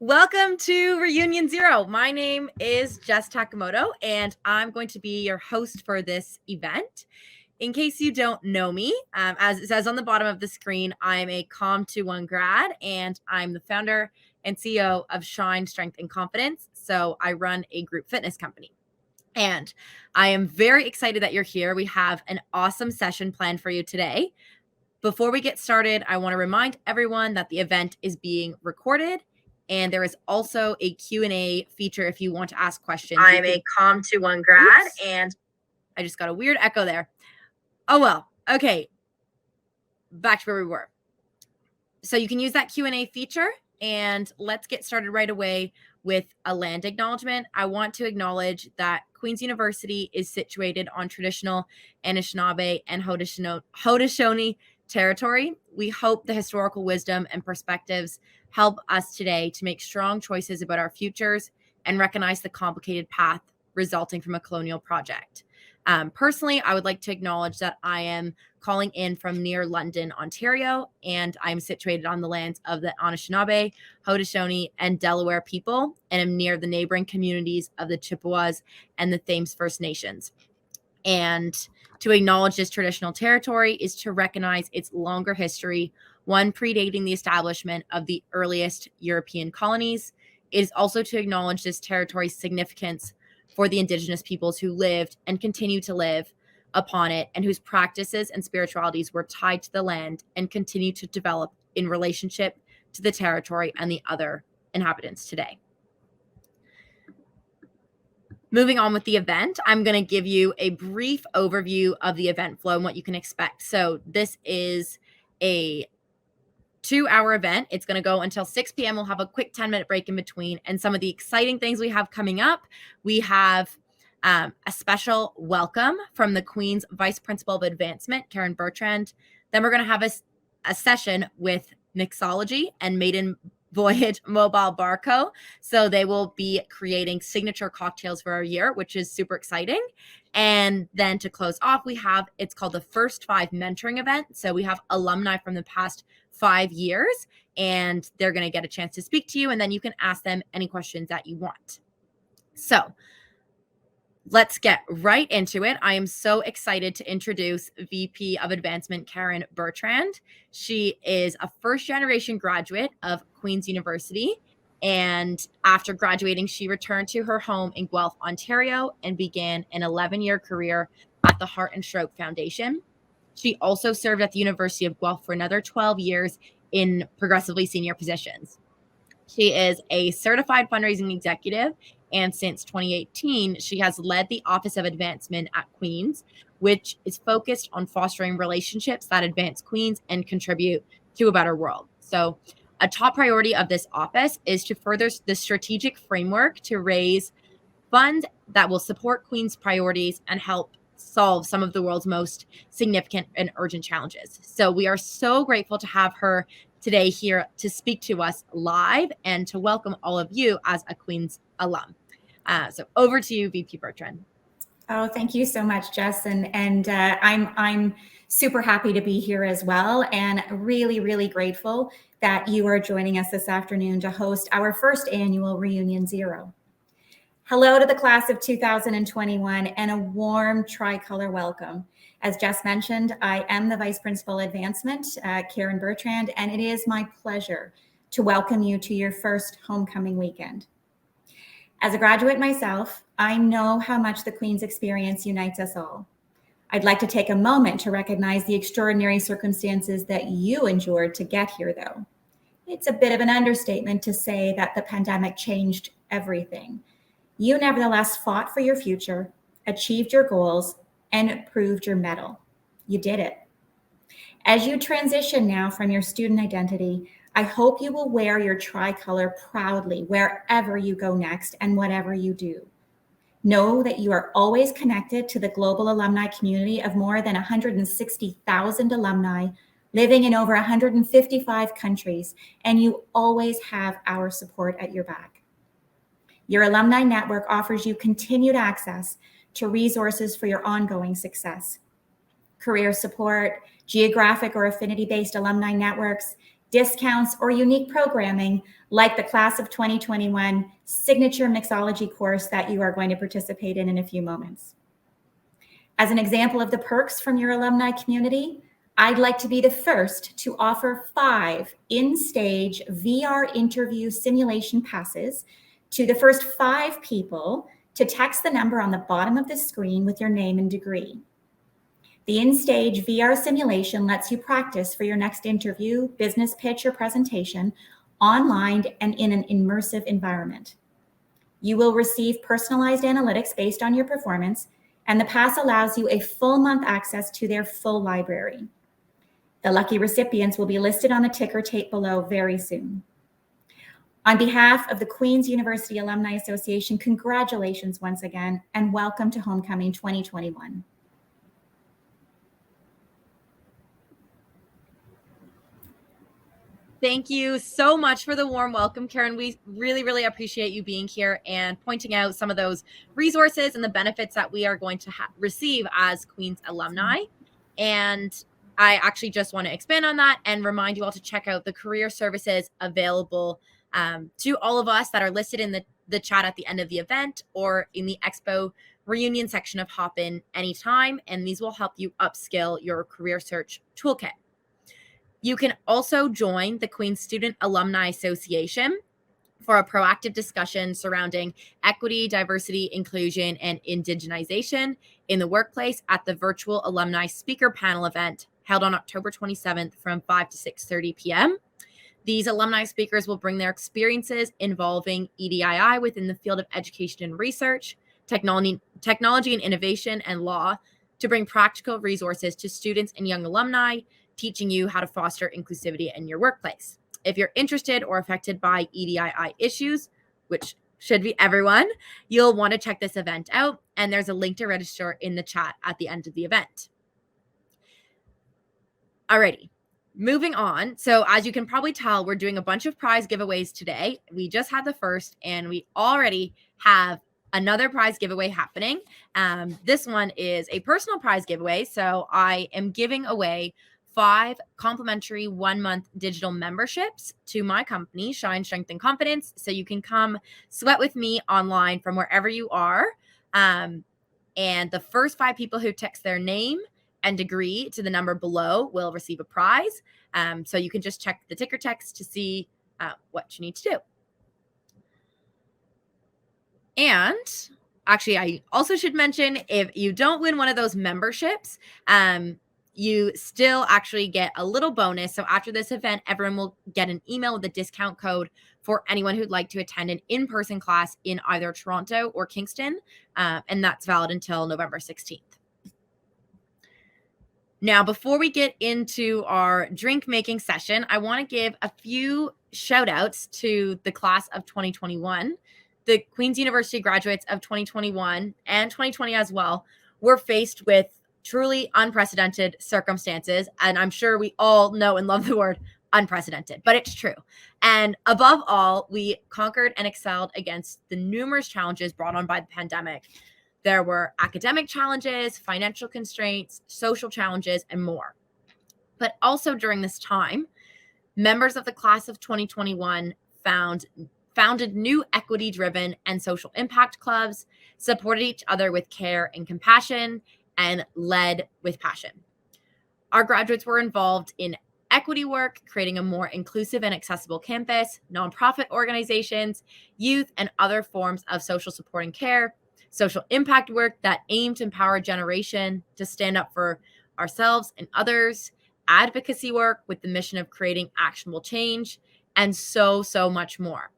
Welcome to Reunion Zero. My name is Jess Takamoto, and I'm going to be your host for this event. In case you don't know me, as it says on the bottom of the screen, I'm a Com21 grad, and I'm the founder and CEO of Shine, Strength, and Confidence. So I run a group fitness company. And I am very excited that you're here. We have an awesome session planned for you today. Before we get started, I want to remind everyone that the event is being recorded, and there is also a Q&A feature if you want to ask questions. I'm a Com21 grad, and I just got a weird echo there. Oh, well, okay. Back to where we were. So you can use that Q&A feature, and let's get started right away with a land acknowledgement. I want to acknowledge that Queen's University is situated on traditional Anishinaabe and Haudenosaunee territory. We hope the historical wisdom and perspectives help us today to make strong choices about our futures and recognize the complicated path resulting from a colonial project. Personally, I would like to acknowledge that I am calling in from near London, Ontario, and I'm situated on the lands of the Anishinaabe, Haudenosaunee, and Delaware people, and am near the neighboring communities of the Chippewas and the Thames First Nations. And to acknowledge this traditional territory is to recognize its longer history, one predating the establishment of the earliest European colonies. It is also to acknowledge this territory's significance for the Indigenous peoples who lived and continue to live upon it, and whose practices and spiritualities were tied to the land and continue to develop in relationship to the territory and the other inhabitants today. Moving on with the event, I'm going to give you a brief overview of the event flow and what you can expect. So this is a 2-hour event. It's going to go until 6 p.m. We'll have a quick 10-minute break in between. And some of the exciting things we have coming up, we have a special welcome from the Queen's Vice Principal of Advancement, Karen Bertrand. Then we're going to have a session with Mixology and Maiden Voyage Mobile Bar Co. So they will be creating signature cocktails for our year, which is super exciting. And then to close off, it's called the First Five Mentoring Event. So we have alumni from the past 5 years, and they're going to get a chance to speak to you, and then you can ask them any questions that you want. So let's get right into it. I am so excited to introduce VP of Advancement, Karen Bertrand. She is a first-generation graduate of Queen's University, and after graduating, she returned to her home in Guelph, Ontario, and began an 11-year career at the Heart and Stroke Foundation. She also served at the University of Guelph for another 12 years in progressively senior positions. She is a certified fundraising executive, and since 2018, she has led the Office of Advancement at Queen's, which is focused on fostering relationships that advance Queen's and contribute to a better world. So a top priority of this office is to further the strategic framework to raise funds that will support Queen's priorities and help solve some of the world's most significant and urgent challenges. So we are so grateful to have her today here to speak to us live and to welcome all of you as a Queen's alum. So over to you, VP Bertrand. Oh, thank you so much, Jess. And I'm super happy to be here as well, and really, really grateful that you are joining us this afternoon to host our first annual Reunion Zero. Hello to the class of 2021 and a warm Tricolor welcome. As Jess mentioned, I am the Vice Principal Advancement, Karen Bertrand, and it is my pleasure to welcome you to your first homecoming weekend. As a graduate myself, I know how much the Queen's experience unites us all. I'd like to take a moment to recognize the extraordinary circumstances that you endured to get here, though. It's a bit of an understatement to say that the pandemic changed everything. You nevertheless fought for your future, achieved your goals, and proved your mettle. You did it. As you transition now from your student identity, I hope you will wear your tricolor proudly wherever you go next and whatever you do. Know that you are always connected to the global alumni community of more than 160,000 alumni living in over 155 countries, and you always have our support at your back. Your alumni network offers you continued access to resources for your ongoing success. Career support, geographic or affinity-based alumni networks, discounts, or unique programming like the Class of 2021 signature mixology course that you are going to participate in a few moments. As an example of the perks from your alumni community, I'd like to be the first to offer 5 in-stage VR interview simulation passes to the first 5 people to text the number on the bottom of the screen with your name and degree. The in-stage VR simulation lets you practice for your next interview, business pitch, or presentation online and in an immersive environment. You will receive personalized analytics based on your performance, and the pass allows you a full month access to their full library. The lucky recipients will be listed on the ticker tape below very soon. On behalf of the Queen's University Alumni Association, congratulations once again, and welcome to Homecoming 2021. Thank you so much for the warm welcome, Karen. We really, really appreciate you being here and pointing out some of those resources and the benefits that we are going to receive as Queen's alumni. And I actually just want to expand on that and remind you all to check out the career services available to all of us that are listed in the chat at the end of the event or in the Expo reunion section of Hopin anytime. And these will help you upskill your career search toolkit. You can also join the Queen's Student Alumni Association for a proactive discussion surrounding equity, diversity, inclusion, and indigenization in the workplace at the virtual alumni speaker panel event held on October 27th from 5 to 6:30 p.m. These alumni speakers will bring their experiences involving EDII within the field of education and research, technology and innovation, and law to bring practical resources to students and young alumni, teaching you how to foster inclusivity in your workplace. If you're interested or affected by EDII issues, which should be everyone, you'll want to check this event out, and there's a link to register in the chat at the end of the event. Alrighty, moving on. So as you can probably tell, we're doing a bunch of prize giveaways today. We just had the first, and we already have another prize giveaway happening. This one is a personal prize giveaway. So I am giving away 5 complimentary 1-month digital memberships to my company, Shine, Strength, and Confidence. So you can come sweat with me online from wherever you are. And the first 5 people who text their name and degree to the number below will receive a prize. So you can just check the ticker text to see what you need to do. And actually, I also should mention, if you don't win one of those memberships, you still actually get a little bonus. So after this event, everyone will get an email with a discount code for anyone who'd like to attend an in-person class in either Toronto or Kingston. And that's valid until November 16th. Now, before we get into our drink making session, I want to give a few shout outs to the class of 2021. The Queen's University graduates of 2021 and 2020 as well were faced with truly unprecedented circumstances. And I'm sure we all know and love the word unprecedented, but it's true. And above all, we conquered and excelled against the numerous challenges brought on by the pandemic. There were academic challenges, financial constraints, social challenges, and more. But also during this time, members of the class of 2021 founded new equity-driven and social impact clubs, supported each other with care and compassion, and led with passion. Our graduates were involved in equity work, creating a more inclusive and accessible campus, nonprofit organizations, youth, and other forms of social support and care, social impact work that aimed to empower a generation to stand up for ourselves and others, advocacy work with the mission of creating actionable change, and so much more.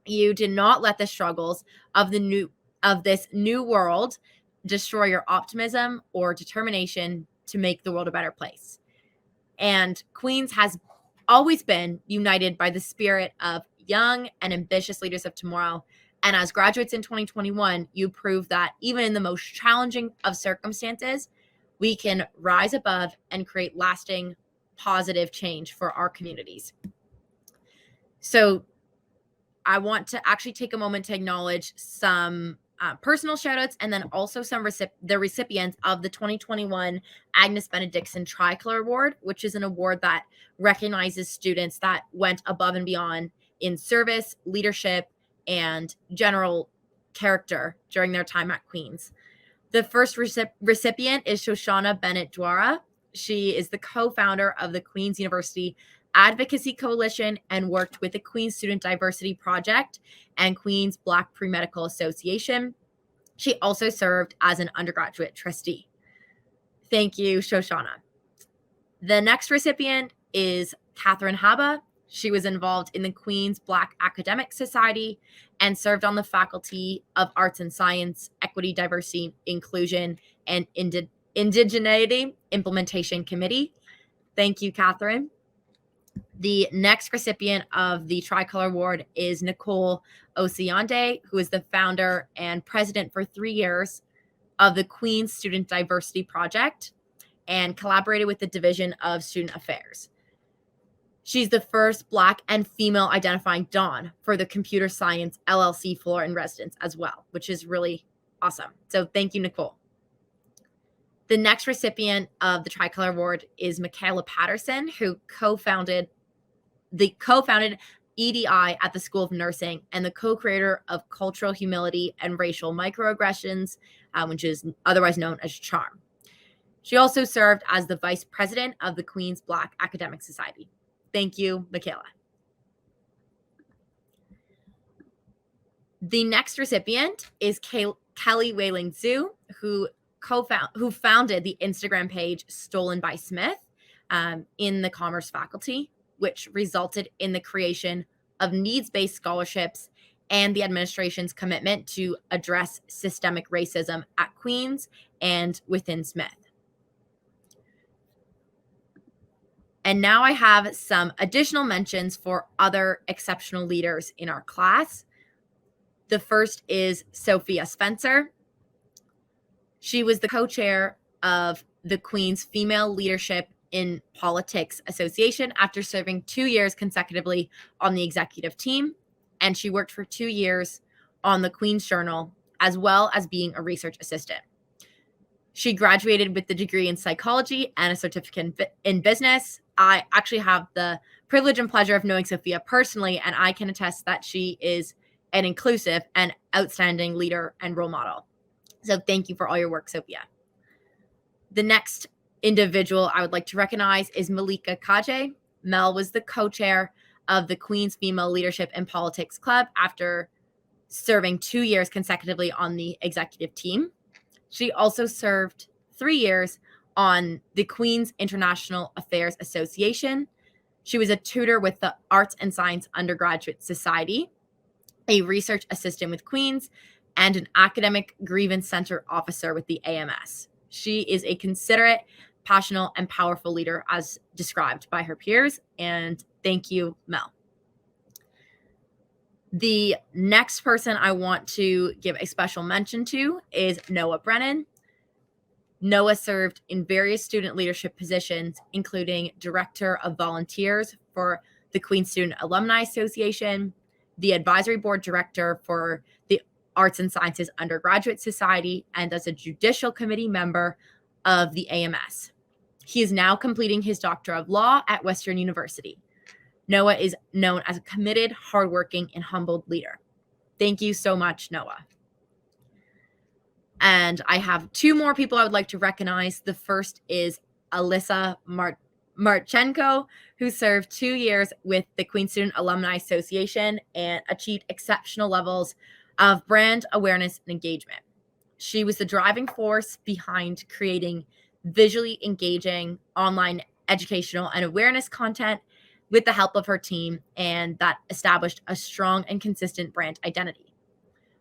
You did not let the struggles of this new world destroy your optimism or determination to make the world a better place. And Queen's has always been united by the spirit of young and ambitious leaders of tomorrow. And as graduates in 2021, you prove that even in the most challenging of circumstances, we can rise above and create lasting, positive change for our communities. So I want to actually take a moment to acknowledge some personal shoutouts, and then also the recipients of the 2021 Agnes Benedictson Tricolor Award, which is an award that recognizes students that went above and beyond in service, leadership, and general character during their time at Queen's. The first recipient is Shoshana Bennett-Dwara. She is the co-founder of the Queen's University Advocacy Coalition and worked with the Queen's Student Diversity Project and Queen's Black Pre-Medical Association. She also served as an undergraduate trustee. Thank you, Shoshana. The next recipient is Catherine Haba. She was involved in the Queen's Black Academic Society and served on the Faculty of Arts and Science, Equity, Diversity, Inclusion, and Indigeneity Implementation Committee. Thank you, Catherine. The next recipient of the Tricolor Award is Nicole Ocionde, who is the founder and president for 3 years of the Queen's Student Diversity Project and collaborated with the Division of Student Affairs. She's the first Black and female identifying Don for the Computer Science LLC floor in residence as well, which is really awesome. So thank you, Nicole. The next recipient of the Tricolor Award is Michaela Patterson, who co-founded EDI at the School of Nursing and the co-creator of Cultural Humility and Racial Microaggressions, which is otherwise known as CHARM. She also served as the vice president of the Queen's Black Academic Society. Thank you, Michaela. The next recipient is Kelly Whaling Zhu, who founded the Instagram page Stolen by Smith in the Commerce faculty, which resulted in the creation of needs-based scholarships and the administration's commitment to address systemic racism at Queen's and within Smith. And now I have some additional mentions for other exceptional leaders in our class. The first is Sophia Spencer. She was the co-chair of the Queen's Female Leadership in Politics Association after serving 2 years consecutively on the executive team. And she worked for 2 years on the Queen's Journal, as well as being a research assistant. She graduated with the degree in psychology and a certificate in business. I actually have the privilege and pleasure of knowing Sophia personally, and I can attest that she is an inclusive and outstanding leader and role model. So thank you for all your work, Sophia. The next individual I would like to recognize is Malika Kaje. Mel was the co-chair of the Queen's Female Leadership in Politics Club after serving 2 years consecutively on the executive team. She also served 3 years on the Queen's International Affairs Association. She was a tutor with the Arts and Science Undergraduate Society, a research assistant with Queen's, and an academic grievance center officer with the AMS. She is a considerate, passionate, and powerful leader as described by her peers. And thank you, Mel. The next person I want to give a special mention to is Noah Brennan. Noah served in various student leadership positions, including Director of Volunteers for the Queen's Student Alumni Association, the Advisory Board Director for the Arts and Sciences Undergraduate Society, and as a Judicial Committee member of the AMS. He is now completing his Doctor of Law at Western University. Noah is known as a committed, hardworking, and humbled leader. Thank you so much, Noah. And I have 2 more people I would like to recognize. The first is Alyssa Marchenko, who served 2 years with the Queen's Student Alumni Association and achieved exceptional levels of brand awareness and engagement. She was the driving force behind creating visually engaging online educational and awareness content with the help of her team, and that established a strong and consistent brand identity.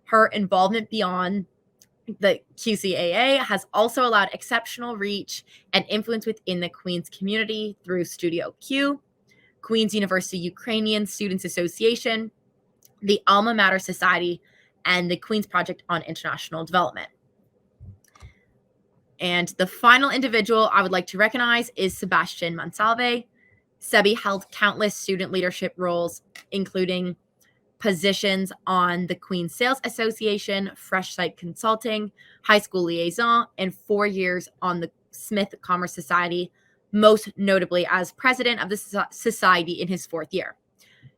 Her involvement beyond the QCAA has also allowed exceptional reach and influence within the Queen's community through Studio Q, Queen's University Ukrainian Students Association, the Alma Mater Society, and the Queen's Project on International Development. And the final individual I would like to recognize is Sebastian Monsalve. Sebi held countless student leadership roles, including positions on the Queen's Sales Association, Fresh Site Consulting, High School Liaison, and 4 years on the Smith Commerce Society, most notably as president of the society in his 4th year.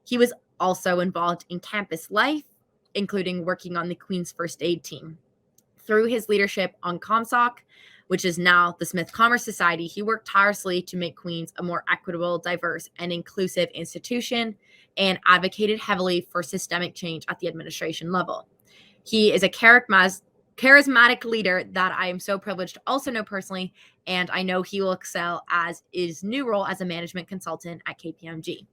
He was also involved in campus life, including working on the Queen's First Aid team. Through his leadership on ComSoc, which is now the Smith Commerce Society, he worked tirelessly to make Queen's a more equitable, diverse, and inclusive institution, and advocated heavily for systemic change at the administration level. He is a charismatic leader that I am so privileged to also know personally, and I know he will excel as his new role as a management consultant at KPMG.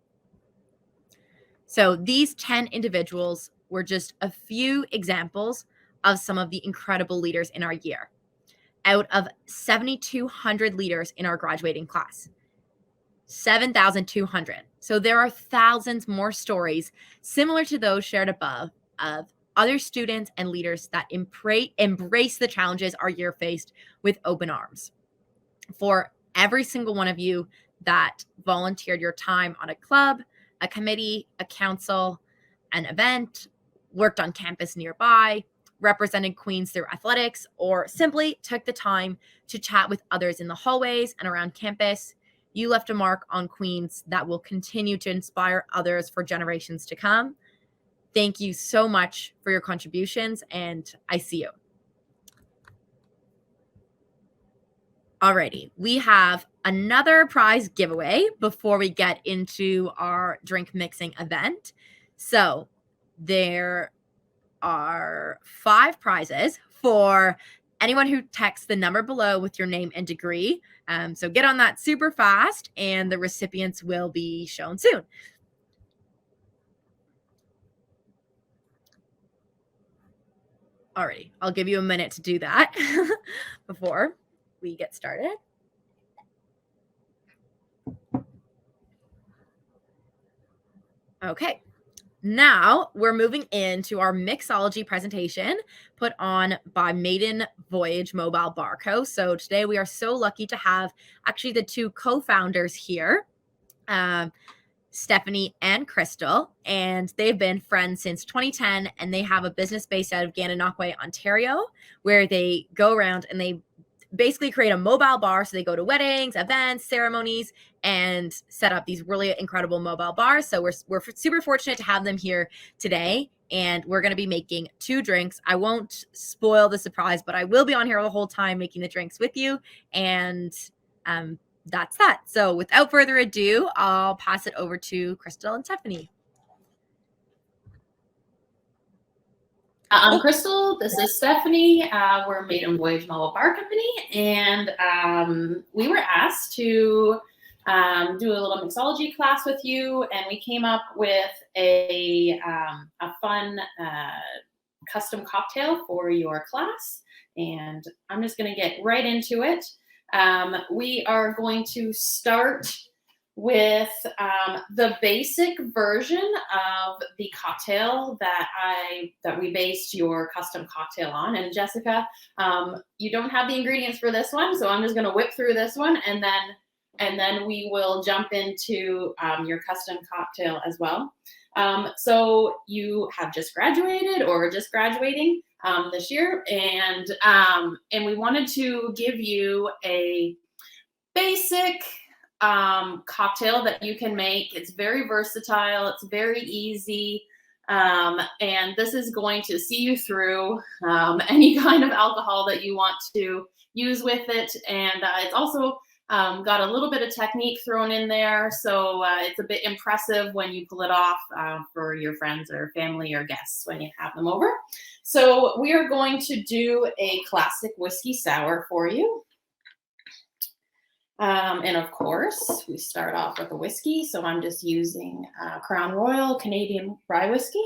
So these 10 individuals were just a few examples of some of the incredible leaders in our year. Out of 7,200 leaders in our graduating class, 7,200. So there are thousands more stories similar to those shared above of other students and leaders that embrace the challenges our year faced with open arms. For every single one of you that volunteered your time on a club, a committee, a council, an event, worked on campus nearby, represented Queens through athletics, or simply took the time to chat with others in the hallways and around campus, you left a mark on Queens that will continue to inspire others for generations to come. Thank you so much for your contributions, and I see you. Alrighty, we have another prize giveaway before we get into our drink mixing event. So there are 5 prizes for anyone who texts the number below with your name and degree. So get on that super fast, and the recipients will be shown soon. Alrighty, I'll give you a minute to do that before we get started. Okay. Now we're moving into our mixology presentation put on by Maiden Voyage Mobile Bar Co. So today we are so lucky to have actually the 2 co-founders here, Stephanie and Crystal, and they've been friends since 2010, and they have a business based out of Gananoque, Ontario, where they go around and they basically create a mobile bar. So they go to weddings, events, ceremonies, and set up these really incredible mobile bars. So we're super fortunate to have them here today, and we're going to be making 2 drinks. I won't spoil the surprise, but I will be on here the whole time making the drinks with you, and that's that. So without further ado, I'll pass it over to Crystal and Stephanie. I'm Crystal. This is Stephanie. We're Maiden Voyage Mobile Bar Company, and we were asked to do a little mixology class with you, and we came up with a fun custom cocktail for your class. And I'm just going to get right into it. We are going to start with the basic version of the cocktail that we based your custom cocktail on. And Jessica, you don't have the ingredients for this one, so I'm just going to whip through this one, and then we will jump into your custom cocktail as well. So you have just graduated or just graduating this year, and we wanted to give you a basic cocktail that you can make. It's very versatile. It's very easy. And this is going to see you through any kind of alcohol that you want to use with it. And it's also got a little bit of technique thrown in there. So it's a bit impressive when you pull it off for your friends or family or guests when you have them over. So we are going to do a classic whiskey sour for you. And of course, we start off with a whiskey. So I'm just using Crown Royal Canadian Rye Whiskey.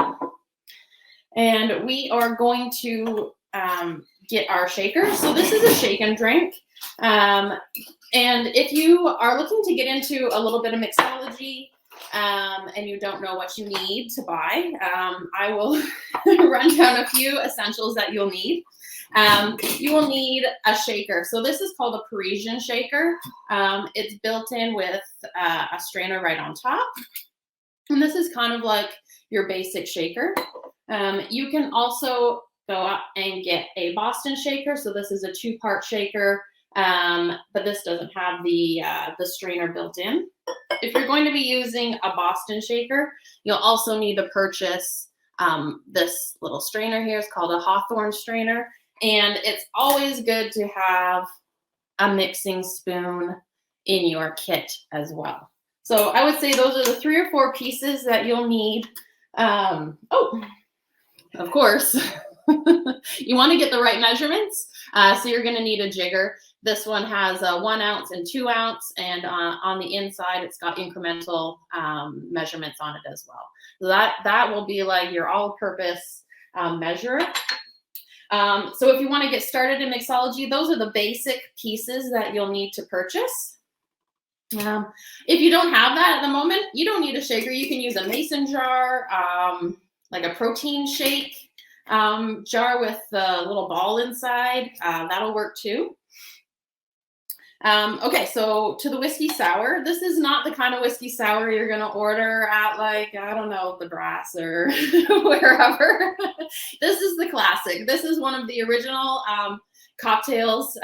And we are going to get our shaker. So this is a shake and drink. And if you are looking to get into a little bit of mixology and you don't know what you need to buy, I will run down a few essentials that you'll need. You will need a shaker. So this is called a Parisian shaker. It's built in with a strainer right on top. And this is kind of like your basic shaker. You can also go up and get a Boston shaker. So this is a 2-part shaker, but this doesn't have the strainer built in. If you're going to be using a Boston shaker, you'll also need to purchase this little strainer here. It's called a Hawthorne strainer. And it's always good to have a mixing spoon in your kit as well. So I would say those are the 3 or 4 pieces that you'll need. Of course, you want to get the right measurements. So you're going to need a jigger. This one has a 1 ounce and 2 ounce, and on the inside, it's got incremental measurements on it as well. So that will be like your all-purpose measure. So if you want to get started in mixology, those are the basic pieces that you'll need to purchase. If you don't have that at the moment, you don't need a shaker. You can use a mason jar, like a protein shake jar with the little ball inside. That'll work too. Okay, so to the whiskey sour. This is not the kind of whiskey sour you're going to order at, like, I don't know, the Brass or wherever. This is the classic. This is one of the original cocktails.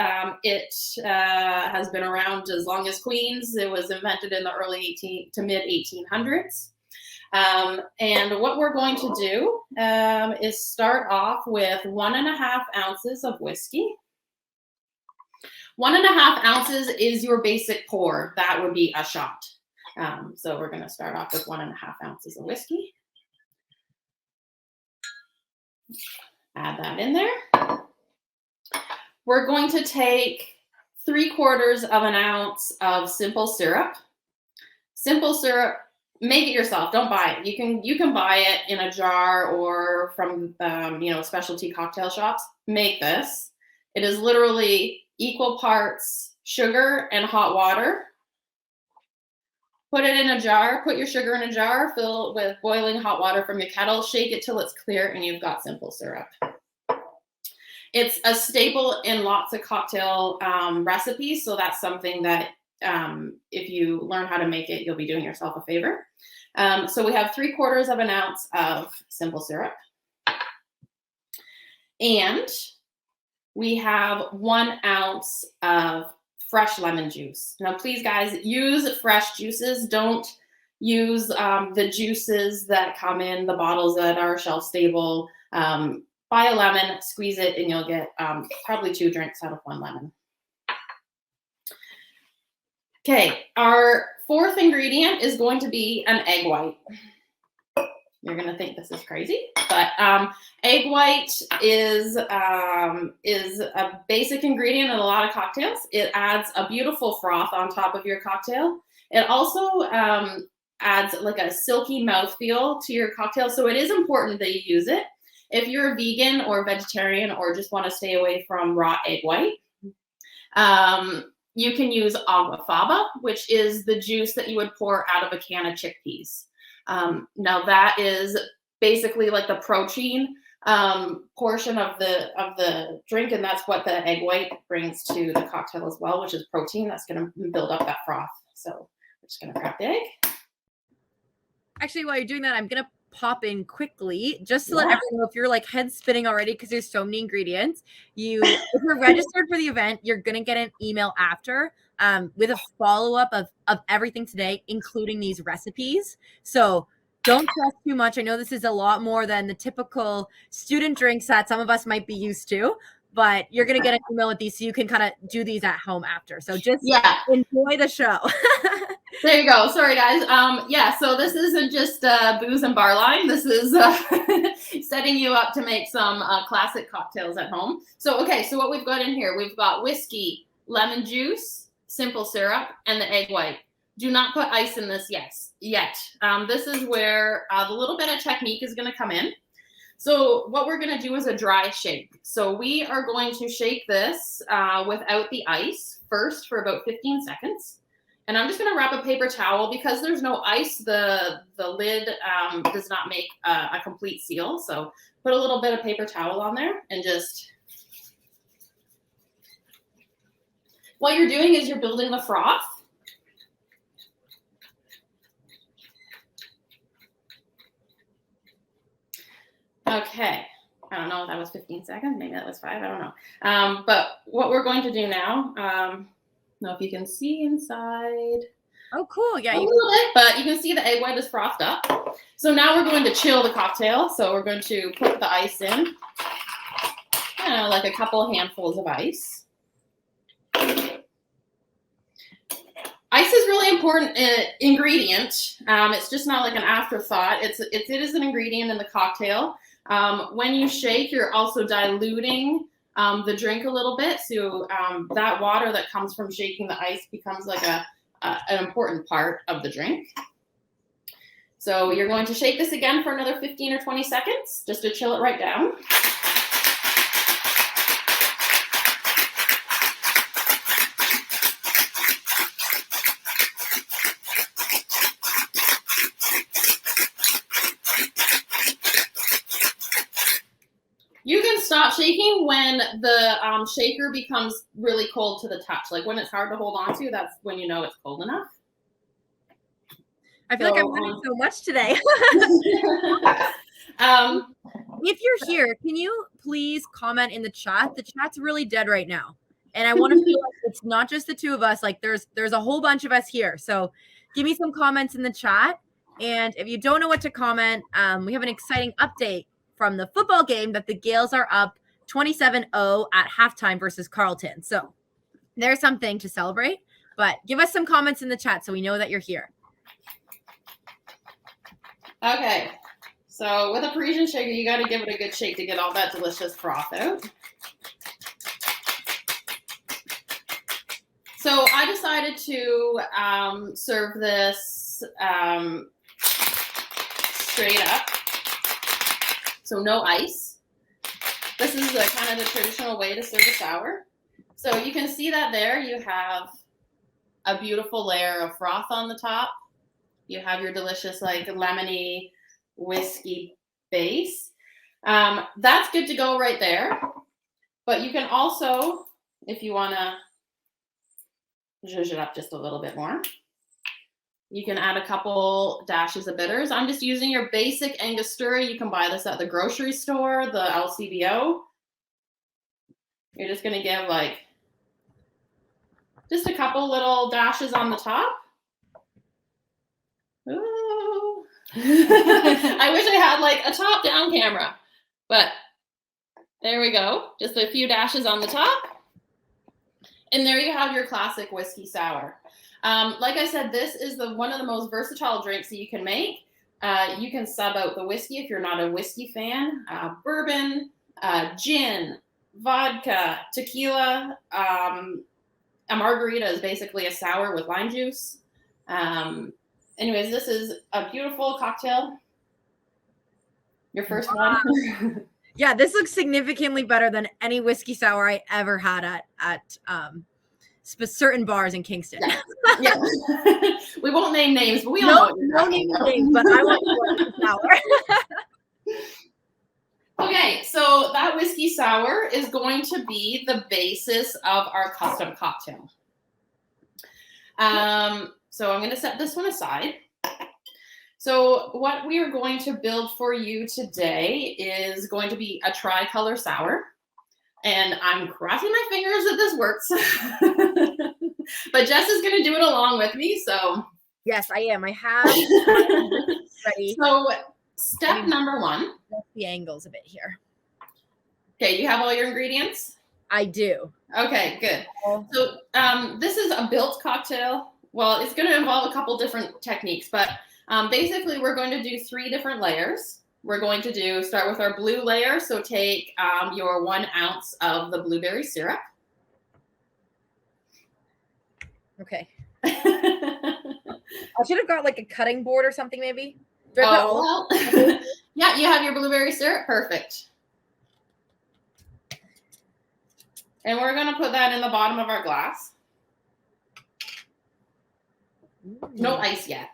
It has been around as long as Queen's. It was invented in the early 18 to mid 1800s. And what we're going to do is start off with 1.5 ounces of whiskey. 1.5 ounces is your basic pour. That would be a shot. So we're going to start off with 1.5 ounces of whiskey. Add that in there. We're going to take 3/4 of an ounce of simple syrup. Simple syrup, make it yourself. Don't buy it. You can buy it in a jar or from specialty cocktail shops. Make this. It is literally equal parts sugar and hot water. Put it in a jar. Put your sugar in a jar. Fill it with boiling hot water from your kettle. Shake it till it's clear, and you've got simple syrup. It's a staple in lots of cocktail recipes, so that's something that if you learn how to make it, you'll be doing yourself a favor. So we have 3/4 of an ounce of simple syrup. And we have 1 ounce of fresh lemon juice. Now, please, guys, use fresh juices. Don't use the juices that come in the bottles that are shelf stable. Buy a lemon, squeeze it, and you'll get probably 2 drinks out of 1 lemon. Okay, our 4th ingredient is going to be an egg white. You're going to think this is crazy, but egg white is a basic ingredient in a lot of cocktails. It adds a beautiful froth on top of your cocktail. It also adds like a silky mouthfeel to your cocktail, so it is important that you use it. If you're a vegan or vegetarian or just want to stay away from raw egg white, you can use agua faba, which is the juice that you would pour out of a can of chickpeas. Now that is basically like the protein portion of the drink, and that's what the egg white brings to the cocktail as well, which is protein that's going to build up that froth. So we're just going to crack the egg. Actually, while you're doing that, I'm going to pop in quickly just to let everyone know, if you're like head spinning already because there's so many ingredients. If you're registered for the event, you're going to get an email after with a follow-up of everything today, including these recipes. So don't stress too much. I know this is a lot more than the typical student drinks that some of us might be used to, but you're going to get an email with these so you can kind of do these at home after. So just enjoy the show. There you go. Sorry, guys. So this isn't just booze and bar line. This is setting you up to make some classic cocktails at home. So what we've got in here, we've got whiskey, lemon juice, simple syrup, and the egg white. Do not put ice in this yet. This is where the little bit of technique is going to come in. So what we're going to do is a dry shake. So we are going to shake this without the ice first for about 15 seconds. And I'm just going to wrap a paper towel because there's no ice. The lid does not make a complete seal. So put a little bit of paper towel on there and just, what you're doing is you're building the froth. Okay. I don't know if that was 15 seconds. Maybe that was 5. I don't know. But what we're going to do now, I don't know if you can see inside. Oh, cool. Yeah. A little bit, but you can see the egg white is frothed up. So now we're going to chill the cocktail. So we're going to put the ice in, like a couple handfuls of ice. Ice is really important ingredient. It's just not like an afterthought. It is an ingredient in the cocktail. When you shake, you're also diluting the drink a little bit. So that water that comes from shaking the ice becomes like an important part of the drink. So you're going to shake this again for another 15 or 20 seconds, just to chill it right down. You can stop shaking when the shaker becomes really cold to the touch. Like when it's hard to hold on to, that's when you know it's cold enough. I feel like I'm learning so much today. If you're here, can you please comment in the chat? The chat's really dead right now. And I want to feel like it's not just the two of us. Like there's a whole bunch of us here. So give me some comments in the chat. And if you don't know what to comment, we have an exciting update from the football game that the Gales are up 27-0 at halftime versus Carleton. So there's something to celebrate. But give us some comments in the chat so we know that you're here. Okay, so with a Parisian shaker, you got to give it a good shake to get all that delicious froth out. So I decided to serve this straight up, so no ice. This is kind of the traditional way to serve a sour. So you can see that there you have a beautiful layer of froth on the top. You have your delicious, like, lemony whiskey base. That's good to go right there. But you can also, if you want to zhuzh it up just a little bit more, you can add a couple dashes of bitters. I'm just using your basic Angostura. You can buy this at the grocery store, the LCBO. You're just going to give, like, just a couple little dashes on the top. Ooh. I wish I had like a top-down camera, but there we go. Just a few dashes on the top. And there you have your classic whiskey sour. Like I said, this is one of the most versatile drinks that you can make. You can sub out the whiskey if you're not a whiskey fan. Bourbon, gin, vodka, tequila. A margarita is basically a sour with lime juice. Anyways, this is a beautiful cocktail. Your first one. Yeah, this looks significantly better than any whiskey sour I ever had at certain bars in Kingston. Yeah. We won't name names, but we all know what you're talking about. Names, but I want whiskey sour. Okay, so that whiskey sour is going to be the basis of our custom cocktail. So I'm going to set this one aside. So what we are going to build for you today is going to be a tricolor sour. And I'm crossing my fingers that this works. But Jess is going to do it along with me. So yes, I am. I have ready. So step number 1. The angles a bit here. Okay, you have all your ingredients? I do. Okay, good. So this is a built cocktail. Well, it's going to involve a couple different techniques, but basically we're going to do 3 different layers. We're going to start with our blue layer. So take your 1 ounce of the blueberry syrup. Okay. I should have got like a cutting board or something maybe. Well, yeah, you have your blueberry syrup. Perfect. And we're going to put that in the bottom of our glass. No ice yet.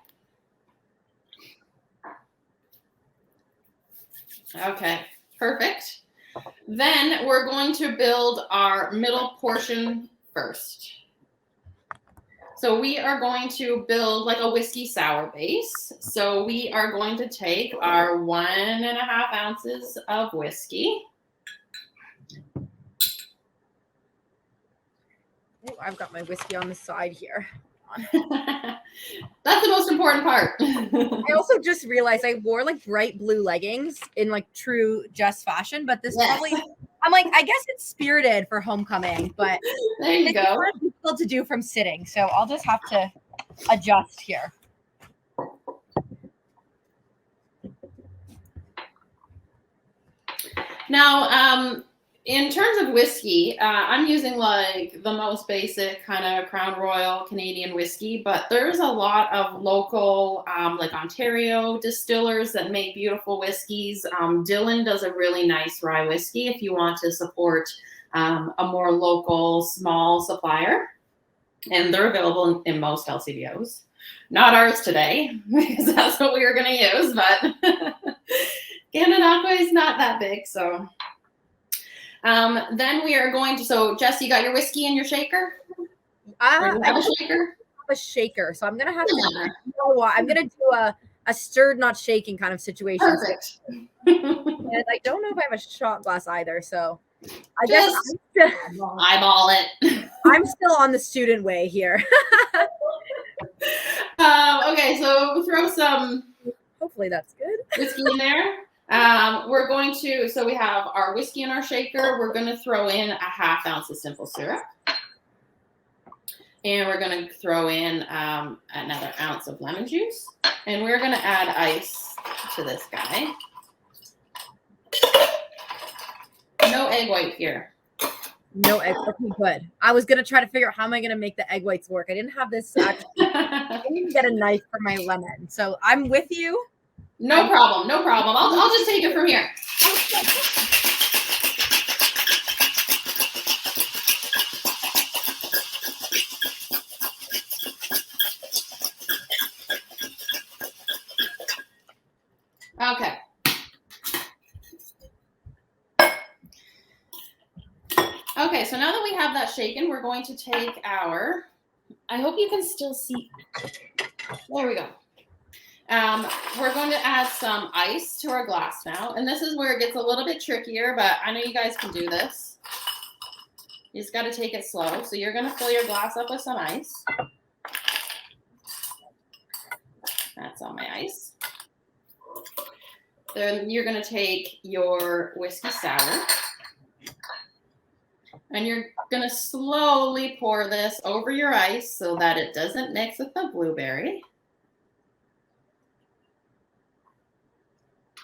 Okay, perfect. Then we're going to build our middle portion first. So we are going to build like a whiskey sour base. So we are going to take our 1.5 ounces of whiskey. Oh, I've got my whiskey on the side here. That's the most important part. I also just realized I wore like bright blue leggings in like true Jess fashion, but this probably, I'm like, I guess it's spirited for homecoming, but there you it's go. hard difficult to do from sitting, so I'll just have to adjust here. Now, in terms of whiskey, I'm using like the most basic kind of Crown Royal Canadian whiskey, but there's a lot of local, like Ontario distillers that make beautiful whiskeys. Dylan does a really nice rye whiskey if you want to support a more local, small supplier. And they're available in most LCBOs. Not ours today, because that's what we were going to use, but Gananoque is not that big, so... then we are going to, so Jess, you got your whiskey in your shaker? I have a shaker? A shaker, so I'm gonna have to, you know what, I'm gonna do a stirred not shaking kind of situation. Perfect. And I don't know if I have a shot glass either, so I Just guess eyeball it. I'm still on the student way here. Okay, so throw some Hopefully that's good. whiskey in there. We're going to, so we have our whiskey in our shaker. We're going to throw in a 1/2 ounce of simple syrup. And we're going to throw in another ounce of lemon juice. And we're going to add ice to this guy. No egg white here. No egg. Okay, good. I was gonna try to figure out how am I gonna make the egg whites work. I didn't have this. I didn't even get a knife for my lemon, so I'm with you. No problem. No problem. I'll just take it from here. Okay. Okay, so now that we have that shaken, we're going to take our, I hope you can still see. There we go. We're going to add some ice to our glass now. And this is where it gets a little bit trickier, but I know you guys can do this. You just got to take it slow. So you're going to fill your glass up with some ice. That's all my ice. Then you're going to take your whiskey sour. And you're going to slowly pour this over your ice so that it doesn't mix with the blueberry.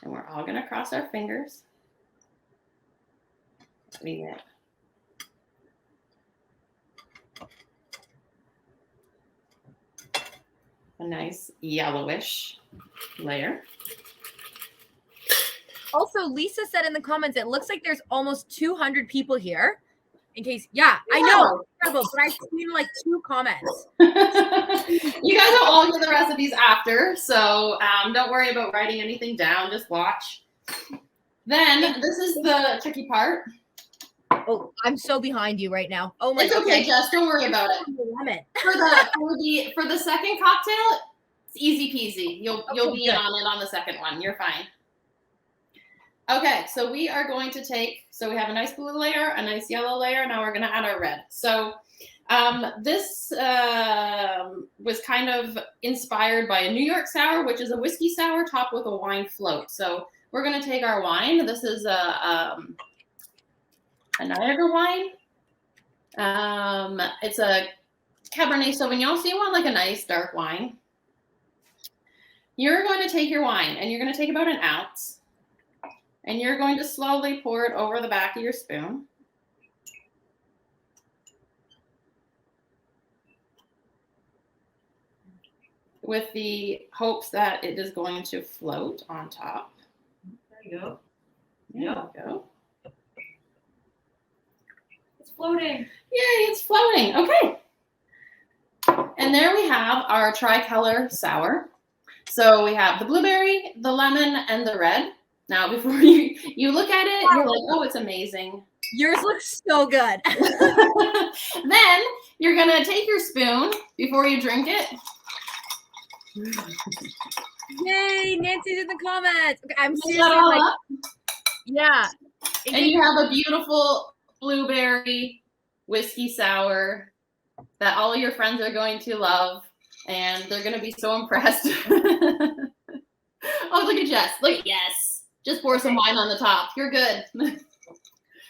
And we're all going to cross our fingers. We get a nice yellowish layer. Also, Lisa said in the comments, it looks like there's almost 200 people here. In case, yeah, I know, incredible, but I've seen like 2 comments. You guys will all get the recipes after, so don't worry about writing anything down. Just watch. Then this is the tricky part. Oh, I'm so behind you right now. Oh my God. It's okay, Jess. Don't worry about it. For the second cocktail, it's easy peasy. You'll be on it on the second one. You're fine. Okay, so we are going to take, so we have a nice blue layer, a nice yellow layer. Now we're going to add our red. So this was kind of inspired by a New York sour, which is a whiskey sour topped with a wine float. So we're going to take our wine. This is a Niagara wine. It's a Cabernet Sauvignon, so you want like a nice dark wine. You're going to take your wine, and you're going to take about 1 ounce. And you're going to slowly pour it over the back of your spoon. With the hopes that it is going to float on top. There you go. There you go. It's floating. Yay, it's floating. Okay. And there we have our Tricolor sour. So we have the blueberry, the lemon, and the red. Now, before you look at it, you're like, oh, it's amazing. Yours looks so good. Then You're gonna take your spoon before you drink it. Yay, Nancy's in the comments. Okay, I'm Mix that seriously all like, up, yeah. and you have a beautiful blueberry whiskey sour that all of your friends are going to love, and they're going to be so impressed. Oh, look at Jess. Look, yes. Just pour some wine on the top. You're good.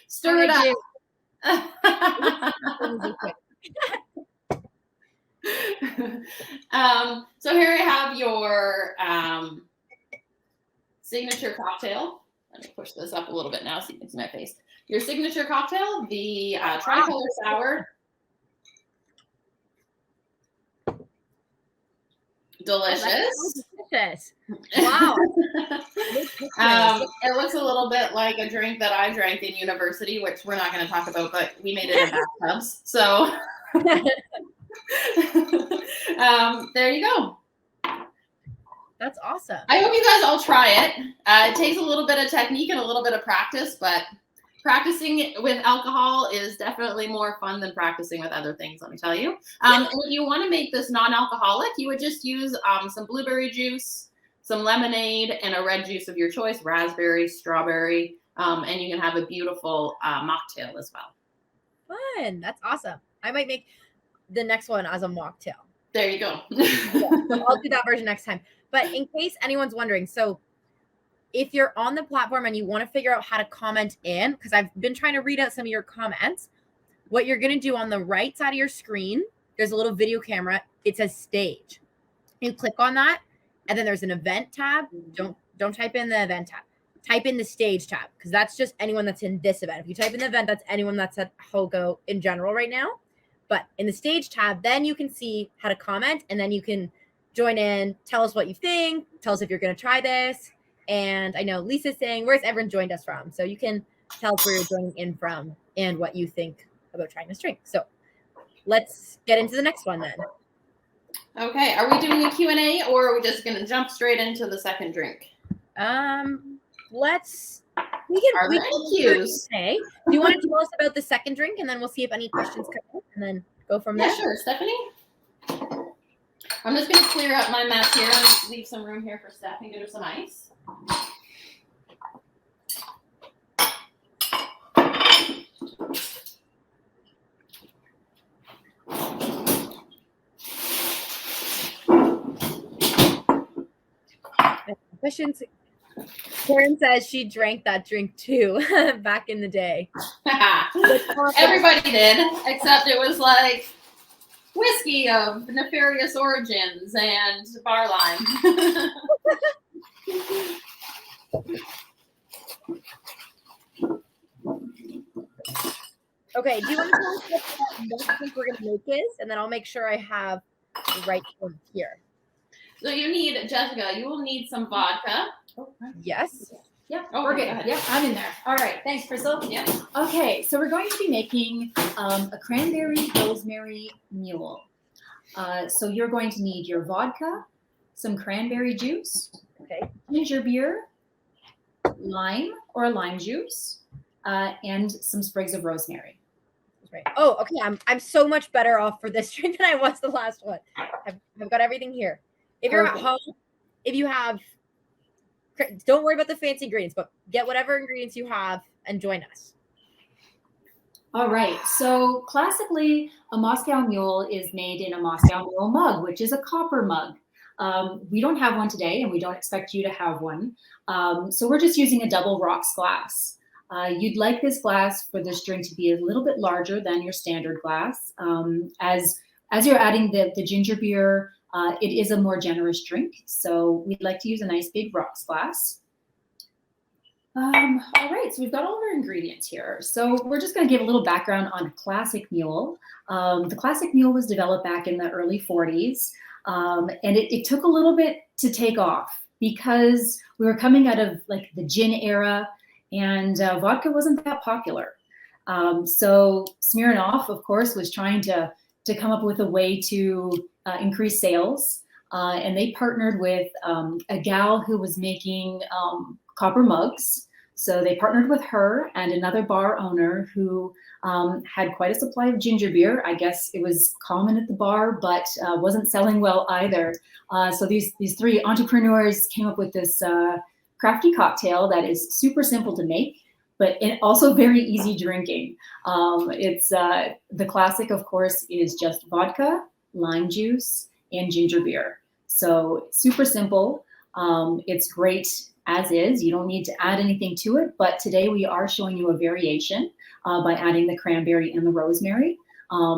Stir it up. So here I have your signature cocktail. Let me push this up a little bit now so you can see my face. Your signature cocktail, the Tricolor Sour. Delicious. Delicious. Wow. It looks a little bit like a drink that I drank in university, which we're not going to talk about, but we made it in bathtubs. So there you go. That's awesome. I hope you guys all try it. It takes a little bit of technique and a little bit of practice, but practicing with alcohol is definitely more fun than practicing with other things, let me tell you. And if you want to make this non-alcoholic, you would just use some blueberry juice, some lemonade, and a red juice of your choice, raspberry, strawberry, and you can have a beautiful mocktail as well. Fun. That's awesome. I might make the next one as a mocktail. There you go. Yeah, I'll do that version next time. But in case anyone's wondering, so if you're on the platform and you want to figure out how to comment in, because I've been trying to read out some of your comments, what you're going to do on the right side of your screen, there's a little video camera. It says stage. You click on that, and then there's an event tab. Don't type in the event tab. Type in the stage tab, because that's just anyone that's in this event. If you type in the event, that's anyone that's at Hogo in general right now. But in the stage tab, then you can see how to comment, and then you can join in, tell us what you think, tell us if you're going to try this. And I know Lisa's saying, where's everyone joined us from? So you can tell us where you're joining in from and what you think about trying this drink. So let's get into the next one then. Okay, are we doing a Q&A or are we just going to jump straight into the second drink? We can cues? Q&A. Do you want to tell us about the second drink, and then we'll see if any questions come up, and then go from there? Yeah, sure. Stephanie? I'm just going to clear up my mess here and leave some room here for Stephanie. Get her some ice. Questions. Karen says she drank that drink too back in the day. Everybody did, except it was like whiskey of nefarious origins and bar lime. Okay, do you want to tell us what the next drink we're going to make is? And then I'll make sure I have the right one here. So you need, Jessica, you will need some vodka. Yes. Yep, Oh, we're go good. ahead. Yep, I'm in there. All right, thanks, Crystal. Yeah. Okay, so we're going to be making a cranberry rosemary mule. So you're going to need your vodka, some cranberry juice, Okay. ginger beer, lime or lime juice, and some sprigs of rosemary. Right. Oh, okay. I'm so much better off for this drink than I was the last one. I've got everything here. If you're at home, if you have, don't worry about the fancy ingredients, but get whatever ingredients you have and join us. All right, so classically, a Moscow Mule is made in a Moscow Mule mug, which is a copper mug. We don't have one today, and we don't expect you to have one. So we're just using a double rocks glass. You'd like this glass for this drink to be a little bit larger than your standard glass. As you're adding the ginger beer, it is a more generous drink, so we'd like to use a nice big rocks glass. All right, so we've got all of our ingredients here. So we're just going to give a little background on a classic mule. The classic mule was developed back in the early 40s, and it took a little bit to take off because we were coming out of like the gin era, and vodka wasn't that popular. So Smirnoff, of course, was trying to come up with a way to increase sales, and they partnered with a gal who was making copper mugs. So they partnered with her and another bar owner who had quite a supply of ginger beer. I guess it was common at the bar, but wasn't selling well either. So these three entrepreneurs came up with this crafty cocktail that is super simple to make, but also very easy drinking. It's the classic, of course, is just vodka, lime juice, and ginger beer. So super simple. It's great as is. You don't need to add anything to it, but today we are showing you a variation by adding the cranberry and the rosemary.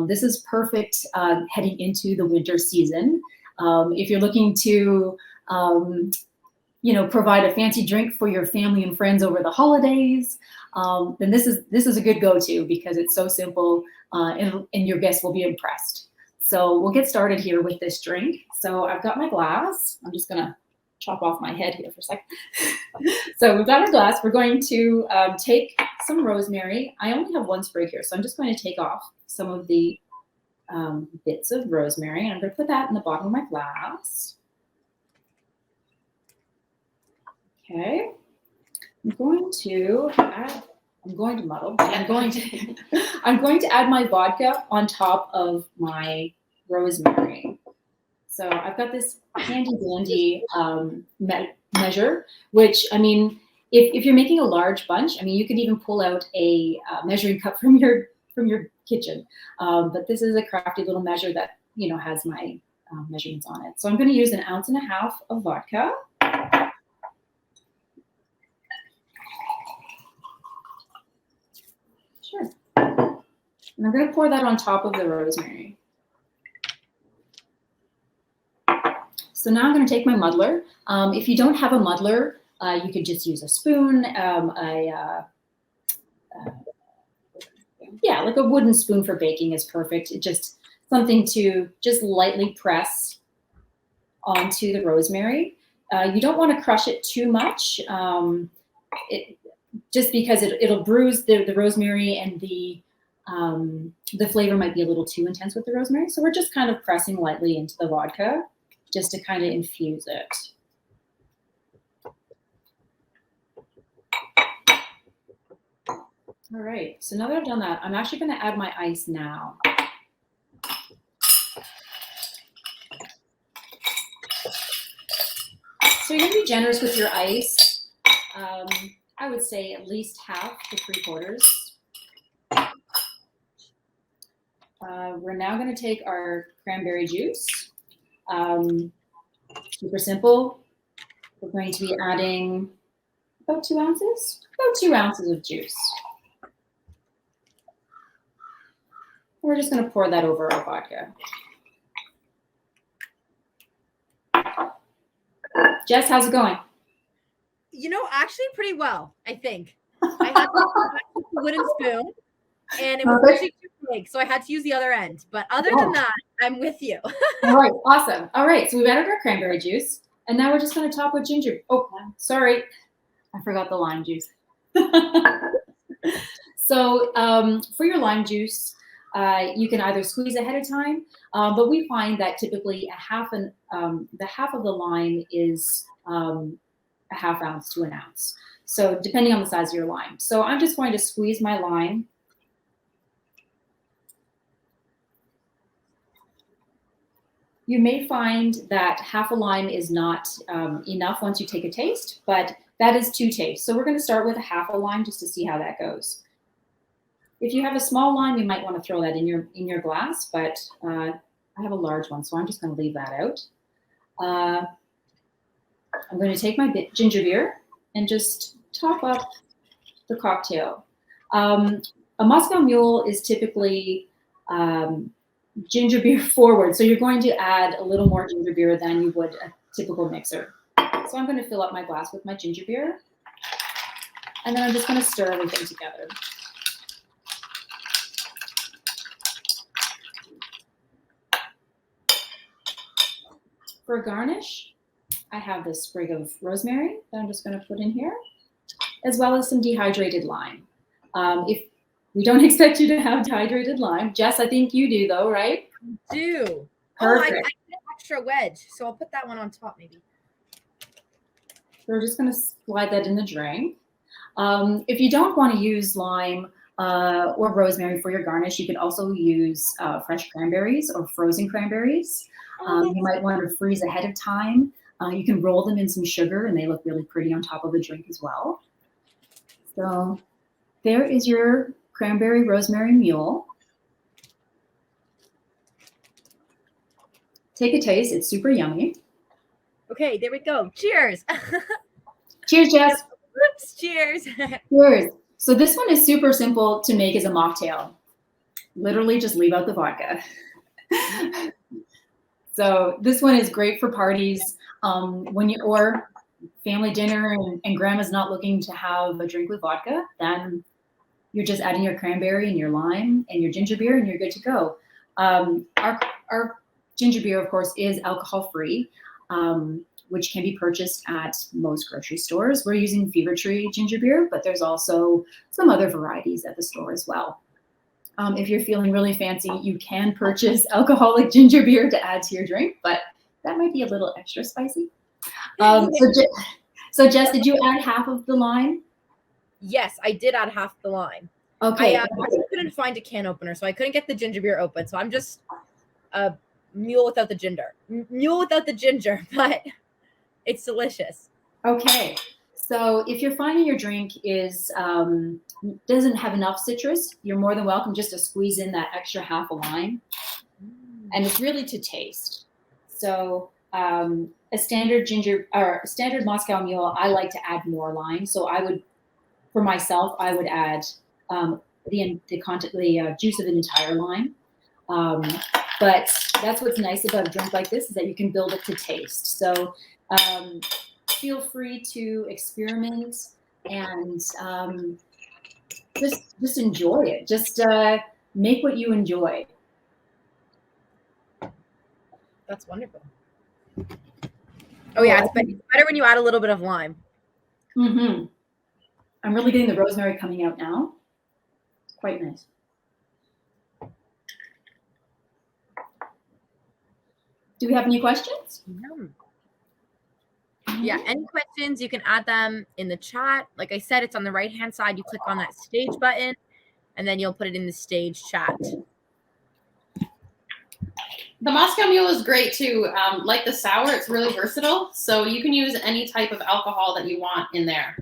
This is perfect heading into the winter season. If you're looking to provide a fancy drink for your family and friends over the holidays, then this is a good go-to because it's so simple and your guests will be impressed. So we'll get started here with this drink. So I've got my glass. I'm just gonna chop off my head here for a second. So we've got our glass. We're going to take some rosemary. I only have one sprig here, so I'm just going to take off some of the bits of rosemary, and I'm going to put that in the bottom of my glass. Okay. I'm going to add my vodka on top of my rosemary. So I've got this handy dandy measure, which, I mean, if you're making a large bunch, I mean, you could even pull out a measuring cup from your kitchen. But this is a crafty little measure that, has my measurements on it. So I'm going to use 1.5 ounces of vodka. Sure. And I'm going to pour that on top of the rosemary. So now I'm going to take my muddler. If you don't have a muddler, you could just use a spoon, like a wooden spoon for baking is perfect. It's just something to just lightly press onto the rosemary. You don't want to crush it too much, just because it'll bruise the rosemary, and the flavor might be a little too intense with the rosemary. So we're just kind of pressing lightly into the vodka, just to kind of infuse it. All right, so now that I've done that, I'm actually going to add my ice now. So you're going to be generous with your ice. I would say at least 1/2 to 3/4. We're now going to take our cranberry juice. Super simple. We're going to be adding about 2 ounces, of juice. We're just going to pour that over our vodka. Jess, how's it going? Actually pretty well, I think. I had a wooden spoon, and it was actually too big, so I had to use the other end. But other than that, I'm with you. All right, awesome. All right, so we've added our cranberry juice, and now we're just going to top with ginger. Oh, sorry, I forgot the lime juice. So for your lime juice, you can either squeeze ahead of time, but we find that typically the half of the lime is 1/2 ounce to 1 ounce. So depending on the size of your lime. So I'm just going to squeeze my lime. You may find that 1/2 a lime is not enough once you take a taste, but that is 2 tastes. So we're going to start with 1/2 a lime just to see how that goes. If you have a small lime, you might want to throw that in your glass, but I have a large one, so I'm just going to leave that out. I'm going to take my ginger beer and just top up the cocktail. A Moscow Mule is typically ginger beer forward, so you're going to add a little more ginger beer than you would a typical mixer. So I'm going to fill up my glass with my ginger beer, and then I'm just going to stir everything together. For a garnish, I have this sprig of rosemary that I'm just going to put in here, as well as some dehydrated lime. If we don't expect you to have dehydrated lime, Jess, I think you do though, right? I do. Perfect. I get an extra wedge, so I'll put that one on top maybe. So we're just going to slide that in the drink. If you don't want to use lime or rosemary for your garnish, you can also use fresh cranberries or frozen cranberries. You might want to freeze ahead of time. You can roll them in some sugar and they look really pretty on top of the drink as well. So there is your cranberry rosemary mule. Take a taste, it's super yummy. Okay, there we go. Cheers. Cheers, Jess. Whoops, cheers. Cheers. So this one is super simple to make as a mocktail. Literally just leave out the vodka. So this one is great for parties or family dinner and grandma's not looking to have a drink with vodka, then you're just adding your cranberry and your lime and your ginger beer and you're good to go. Our ginger beer, of course, is alcohol-free, which can be purchased at most grocery stores. We're using Fever Tree ginger beer, but there's also some other varieties at the store as well. If you're feeling really fancy, you can purchase alcoholic ginger beer to add to your drink, but that might be a little extra spicy. So Jess, did you add half of the lime? Yes, I did add half the lime. Okay. I couldn't find a can opener, so I couldn't get the ginger beer open. So I'm just a mule without the ginger. Mule without the ginger, but it's delicious. Okay. So if you're finding your drink doesn't have enough citrus, you're more than welcome just to squeeze in that extra half a lime. And it's really to taste. So a standard standard Moscow Mule, I like to add more lime. So for myself, I would add the juice of an entire lime. But that's what's nice about a drink like this is that you can build it to taste. So feel free to experiment and just enjoy it. Just make what you enjoy. That's wonderful. Oh yeah, it's better when you add a little bit of lime. Mm-hmm. I'm really getting the rosemary coming out now. It's quite nice. Do we have any questions? Yeah, any questions, you can add them in the chat. Like I said, it's on the right-hand side. You click on that stage button, and then you'll put it in the stage chat. The Moscow Mule is great too. Like the sour, it's really versatile. So you can use any type of alcohol that you want in there.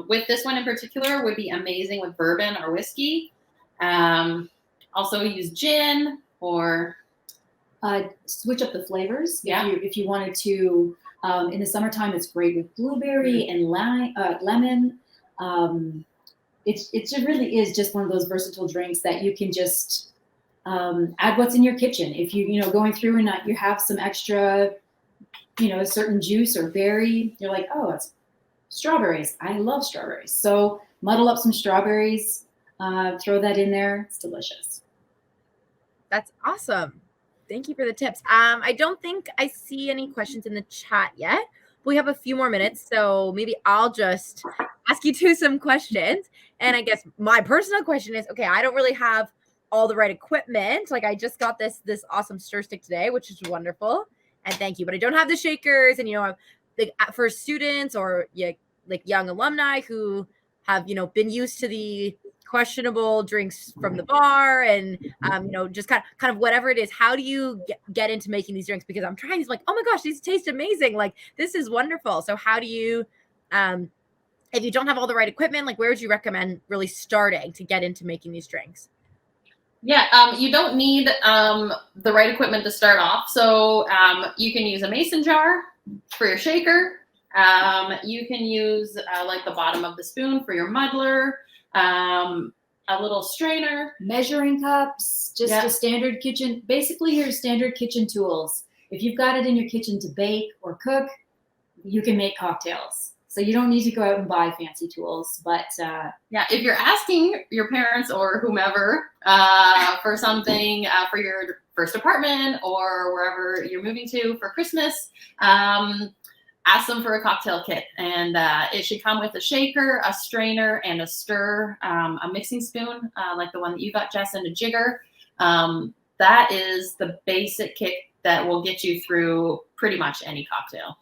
With this one in particular, would be amazing with bourbon or whiskey. Also use gin or switch up the flavors. Yeah. If you wanted to, in the summertime, it's great with blueberry and lemon. It really is just one of those versatile drinks that you can just add what's in your kitchen. If you going through and you have some extra, a certain juice or berry, you're like, oh, it's strawberries. I love strawberries. So muddle up some strawberries, throw that in there. It's delicious. That's awesome. Thank you for the tips. I don't think I see any questions in the chat yet. We have a few more minutes, so maybe I'll just ask you some questions. And I guess my personal question is, okay, I don't really have all the right equipment. Like I just got this awesome stir stick today, which is wonderful. And thank you. But I don't have the shakers. And, for students or like young alumni who have, been used to the questionable drinks from the bar and, just kind of whatever it is, how do you get into making these drinks? Because I'm trying these like, oh my gosh, these taste amazing. Like this is wonderful. So how do you, if you don't have all the right equipment, like where would you recommend really starting to get into making these drinks? Yeah, you don't need the right equipment to start off. So you can use a mason jar for your shaker. You can use like the bottom of the spoon for your muddler, a little strainer. Measuring cups, just a standard kitchen, basically your standard kitchen tools. If you've got it in your kitchen to bake or cook, you can make cocktails. So you don't need to go out and buy fancy tools, but yeah, if you're asking your parents or whomever for something for your first apartment or wherever you're moving to for Christmas, ask them for a cocktail kit, and it should come with a shaker, a strainer, and a stir, a mixing spoon like the one that you got, Jess, and a jigger. That is the basic kit that will get you through pretty much any cocktail.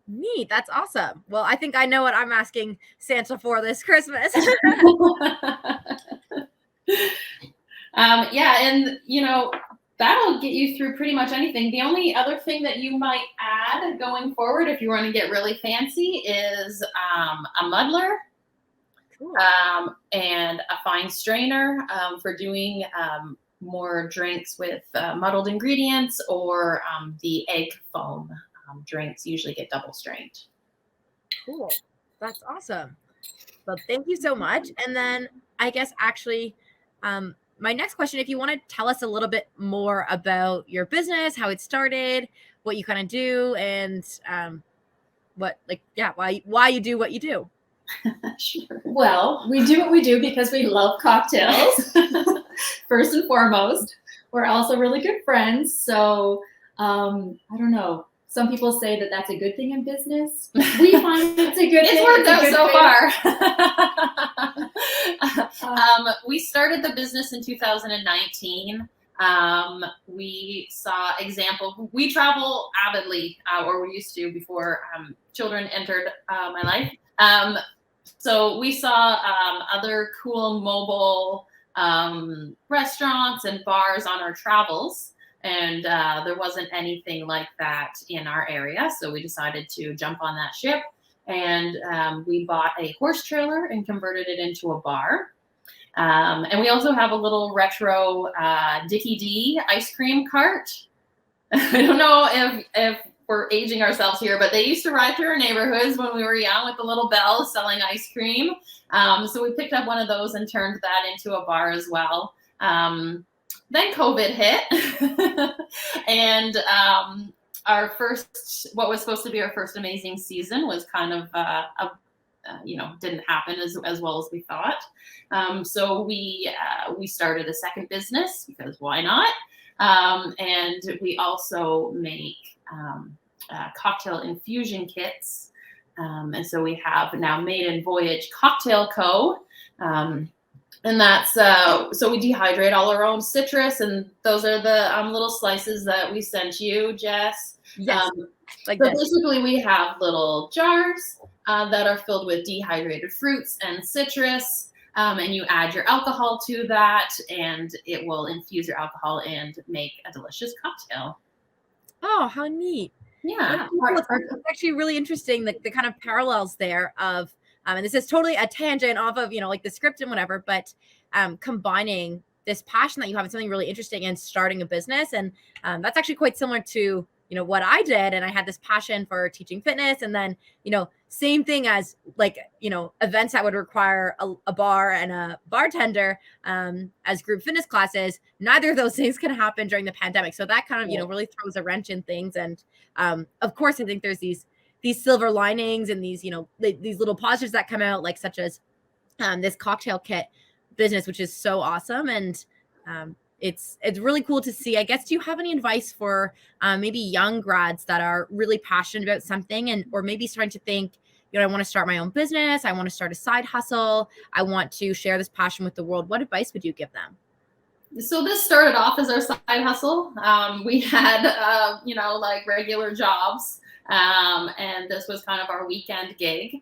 Neat. That's awesome. Well, I think I know what I'm asking Santa for this Christmas. Yeah, and that'll get you through pretty much anything. The only other thing that you might add going forward, if you want to get really fancy, is a muddler. Cool. And a fine strainer for doing more drinks with muddled ingredients, or the egg foam drinks usually get double strained. Cool. That's awesome. Well, thank you so much. And then I guess actually, my next question, if you want to tell us a little bit more about your business, how it started, what you kind of do, and why you do what you do. Sure. Well, we do what we do because we love cocktails, first and foremost. We're also really good friends. So I don't know. Some people say that that's a good thing in business. We find it's a good thing. It's worked out so far. We started the business in 2019. We saw example. We travel avidly, or we used to before children entered my life. So we saw other cool mobile restaurants and bars on our travels, and there wasn't anything like that in our area. So we decided to jump on that ship, and we bought a horse trailer and converted it into a bar. And we also have a little retro Dickie D ice cream cart. I don't know if we're aging ourselves here, but they used to ride through our neighborhoods when we were young with the little bells selling ice cream. So we picked up one of those and turned that into a bar as well. Then COVID hit, and what was supposed to be our first amazing season was kind of didn't happen as well as we thought. So we started a second business because why not? And we also make cocktail infusion kits. And so we have now Maiden Voyage Cocktail Co. And that's so we dehydrate all our own citrus, and those are the little slices that we sent you, Jess. Yes. So basically we have little jars that are filled with dehydrated fruits and citrus, and you add your alcohol to that, and it will infuse your alcohol and make a delicious cocktail. Oh, how neat. Yeah. It's actually really interesting, the kind of parallels there of, and this is totally a tangent off of, like the script and whatever, but combining this passion that you have in something really interesting and starting a business. And that's actually quite similar to, what I did. And I had this passion for teaching fitness, and then, same thing as events that would require a bar and a bartender as group fitness classes. Neither of those things can happen during the pandemic. So that kind of, really throws a wrench in things. And of course, I think there's these silver linings and these, these little positives that come out, such as this cocktail kit business, which is so awesome. And it's really cool to see. I guess, do you have any advice for maybe young grads that are really passionate about something, or maybe starting to think, I want to start my own business, I want to start a side hustle, I want to share this passion with the world? What advice would you give them? So this started off as our side hustle. We had, regular jobs, and this was kind of our weekend gig.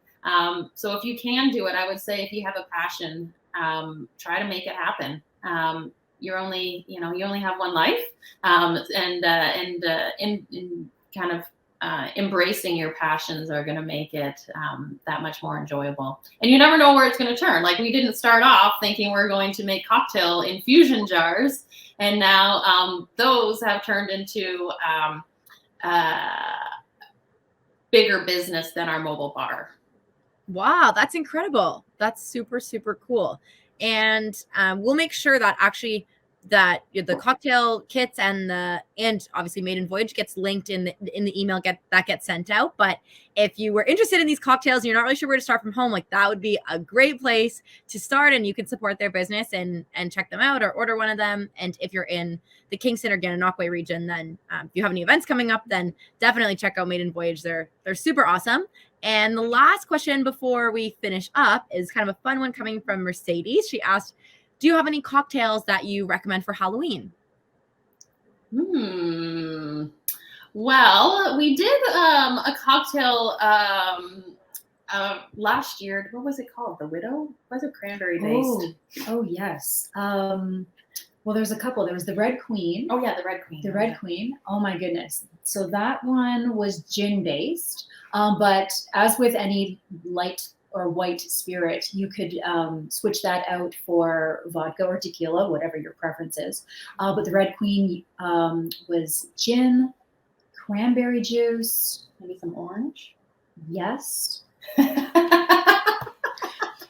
So if you can do it, I would say if you have a passion, try to make it happen. You only have one life, embracing your passions are going to make it that much more enjoyable. And you never know where it's going to turn. We didn't start off thinking we're going to make cocktail infusion jars, and now those have turned into bigger business than our mobile bar. Wow, that's incredible. That's super, super cool. And we'll make sure that actually that the cocktail kits and obviously Maiden Voyage gets linked in the email that gets sent out. But if you were interested in these cocktails and you're not really sure where to start from home, that would be a great place to start, and you can support their business and check them out or order one of them. And if you're in the Kingston or Gananoque region, then if you have any events coming up, then definitely check out Maiden Voyage. They're super awesome. And the last question before we finish up is kind of a fun one coming from Mercedes. She asked, do you have any cocktails that you recommend for Halloween? Well, we did a cocktail last year. What was it called? The Widow? Was it cranberry based? Oh yes. Well, there's a couple. There was the Red Queen. Oh yeah, the Red Queen. The Red Queen. Oh my goodness. So that one was gin based. But as with any light or white spirit, you could switch that out for vodka or tequila, whatever your preference is. But the Red Queen was gin, cranberry juice, Maybe some orange. yes.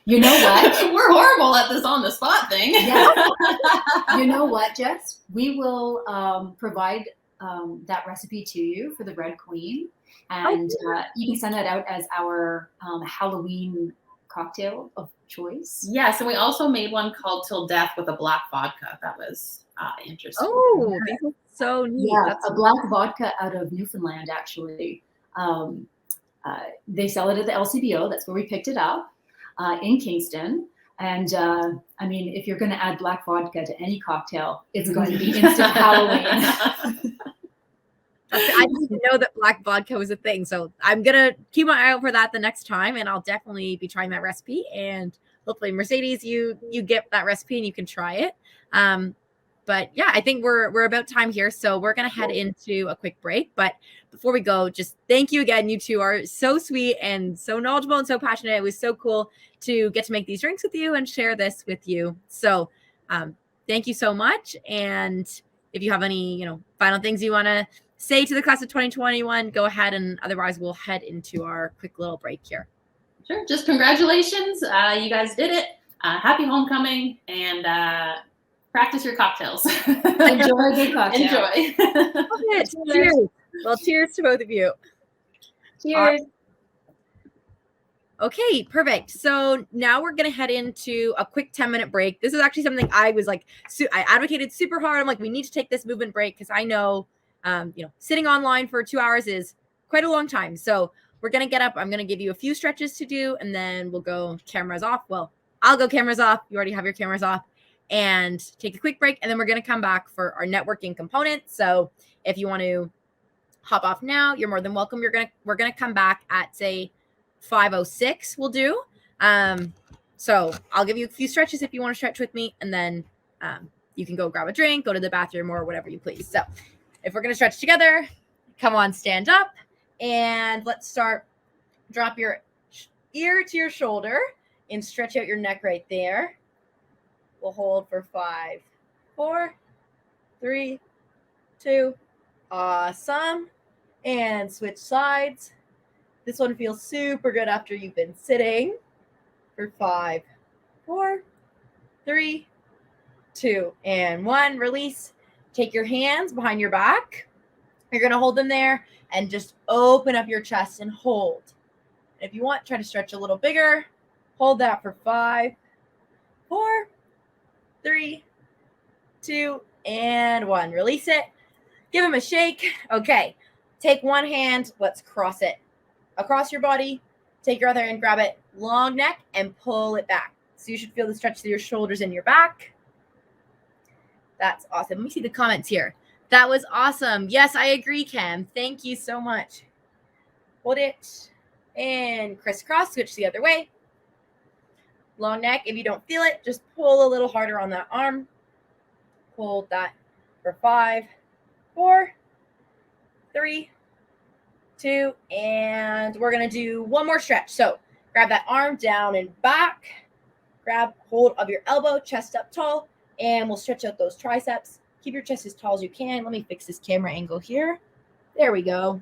You know what? We're horrible at this on the spot thing. Yeah. You know what, Jess? We will provide that recipe to you for the Red Queen, and you can send that out as our Halloween cocktail of choice. Yes, and we also made one called Till Death with a black vodka. That was interesting. Oh, these look so neat. Yeah, That's a black vodka out of Newfoundland, actually. They sell it at the LCBO. That's where we picked it up in Kingston. And I mean, if you're going to add black vodka to any cocktail, it's going to be instant Halloween. I didn't even know that black vodka was a thing. So I'm going to keep my eye out for that the next time. And I'll definitely be trying that recipe. And hopefully, Mercedes, you get that recipe and you can try it. But yeah, I think we're about time here. So we're going to head into a quick break. But before we go, just thank you again. You two are so sweet and so knowledgeable and so passionate. It was so cool to get to make these drinks with you and share this with you. So thank you so much. And if you have any, final things you want to say to the class of 2021, go ahead. And otherwise, we'll head into our quick little break here. Sure. Just congratulations. You guys did it. Happy homecoming. And practice your cocktails. Enjoy the cocktail. Enjoy. Cheers. Well, cheers to both of you. Cheers. Okay, perfect. So now we're going to head into a quick 10-minute break. This is actually something I was like, I advocated super hard. I'm like, we need to take this movement break because I know, sitting online for 2 hours is quite a long time. So we're going to get up. I'm going to give you a few stretches to do, and then we'll go cameras off. Well, I'll go cameras off. You already have your cameras off. And take a quick break, and then we're going to come back for our networking component. So if you want to hop off now, you're more than welcome. We're gonna come back at say 5:06. We'll do. So I'll give you a few stretches if you want to stretch with me, and then you can go grab a drink, go to the bathroom, or whatever you please. So if we're gonna stretch together, come on, stand up, and let's start. Drop your ear to your shoulder and stretch out your neck right there. We'll hold for 5, 4, 3, 2. Awesome. And switch sides. This one feels super good after you've been sitting for 5, 4, 3, 2, and 1. Release. Take your hands behind your back. You're going to hold them there and just open up your chest and hold. If you want, try to stretch a little bigger. Hold that for 5, 4, 3, 2, and 1. Release it. Give them a shake. Okay. Take one hand. Let's cross it across your body. Take your other hand, grab it, long neck, and pull it back. So you should feel the stretch through your shoulders and your back. That's awesome. Let me see the comments here. That was awesome. Yes, I agree, Cam. Thank you so much. Hold it and crisscross. Switch the other way. Long neck. If you don't feel it, just pull a little harder on that arm. Hold that for 5, 4, 3, 2, and we're going to do one more stretch. So grab that arm down and back. Grab hold of your elbow, chest up tall, and we'll stretch out those triceps. Keep your chest as tall as you can. Let me fix this camera angle here. There we go.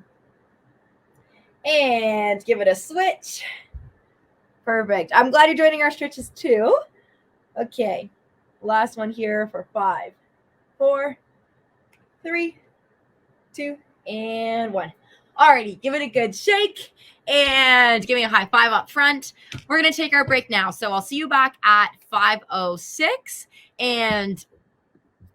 And give it a switch. Perfect. I'm glad you're joining our stretches too. Okay. Last one here for 5, 4, 3, 2, and 1. Alrighty, give it a good shake and give me a high five up front. We're going to take our break now. So I'll see you back at 5:06 and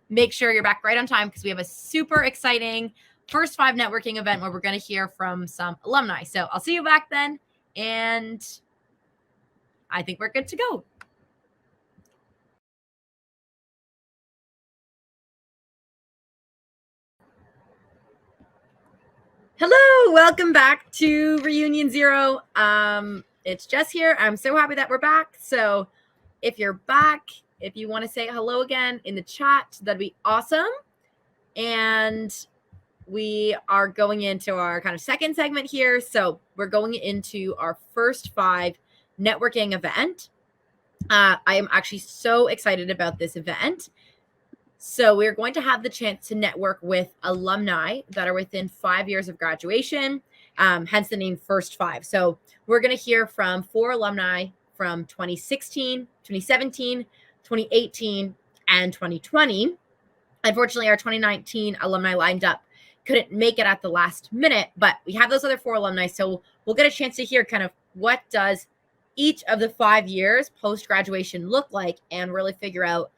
make sure you're back right on time because we have a super exciting first 5 networking event where we're going to hear from some alumni. So I'll see you back then, and I think we're good to go. Hello, welcome back to Reunion Zero. It's Jess here. I'm so happy that we're back. So if you're back, if you want to say hello again in the chat, that'd be awesome. And we are going into our kind of second segment here. So we're going into our first 5 networking event. I am actually so excited about this event. So we're going to have the chance to network with alumni that are within 5 years of graduation, hence the name First 5. So we're going to hear from 4 alumni from 2016, 2017, 2018, and 2020. Unfortunately, our 2019 alumni lined up couldn't make it at the last minute, but we have those other 4 alumni. So we'll get a chance to hear kind of what does each of the 5 years post-graduation look like and really figure out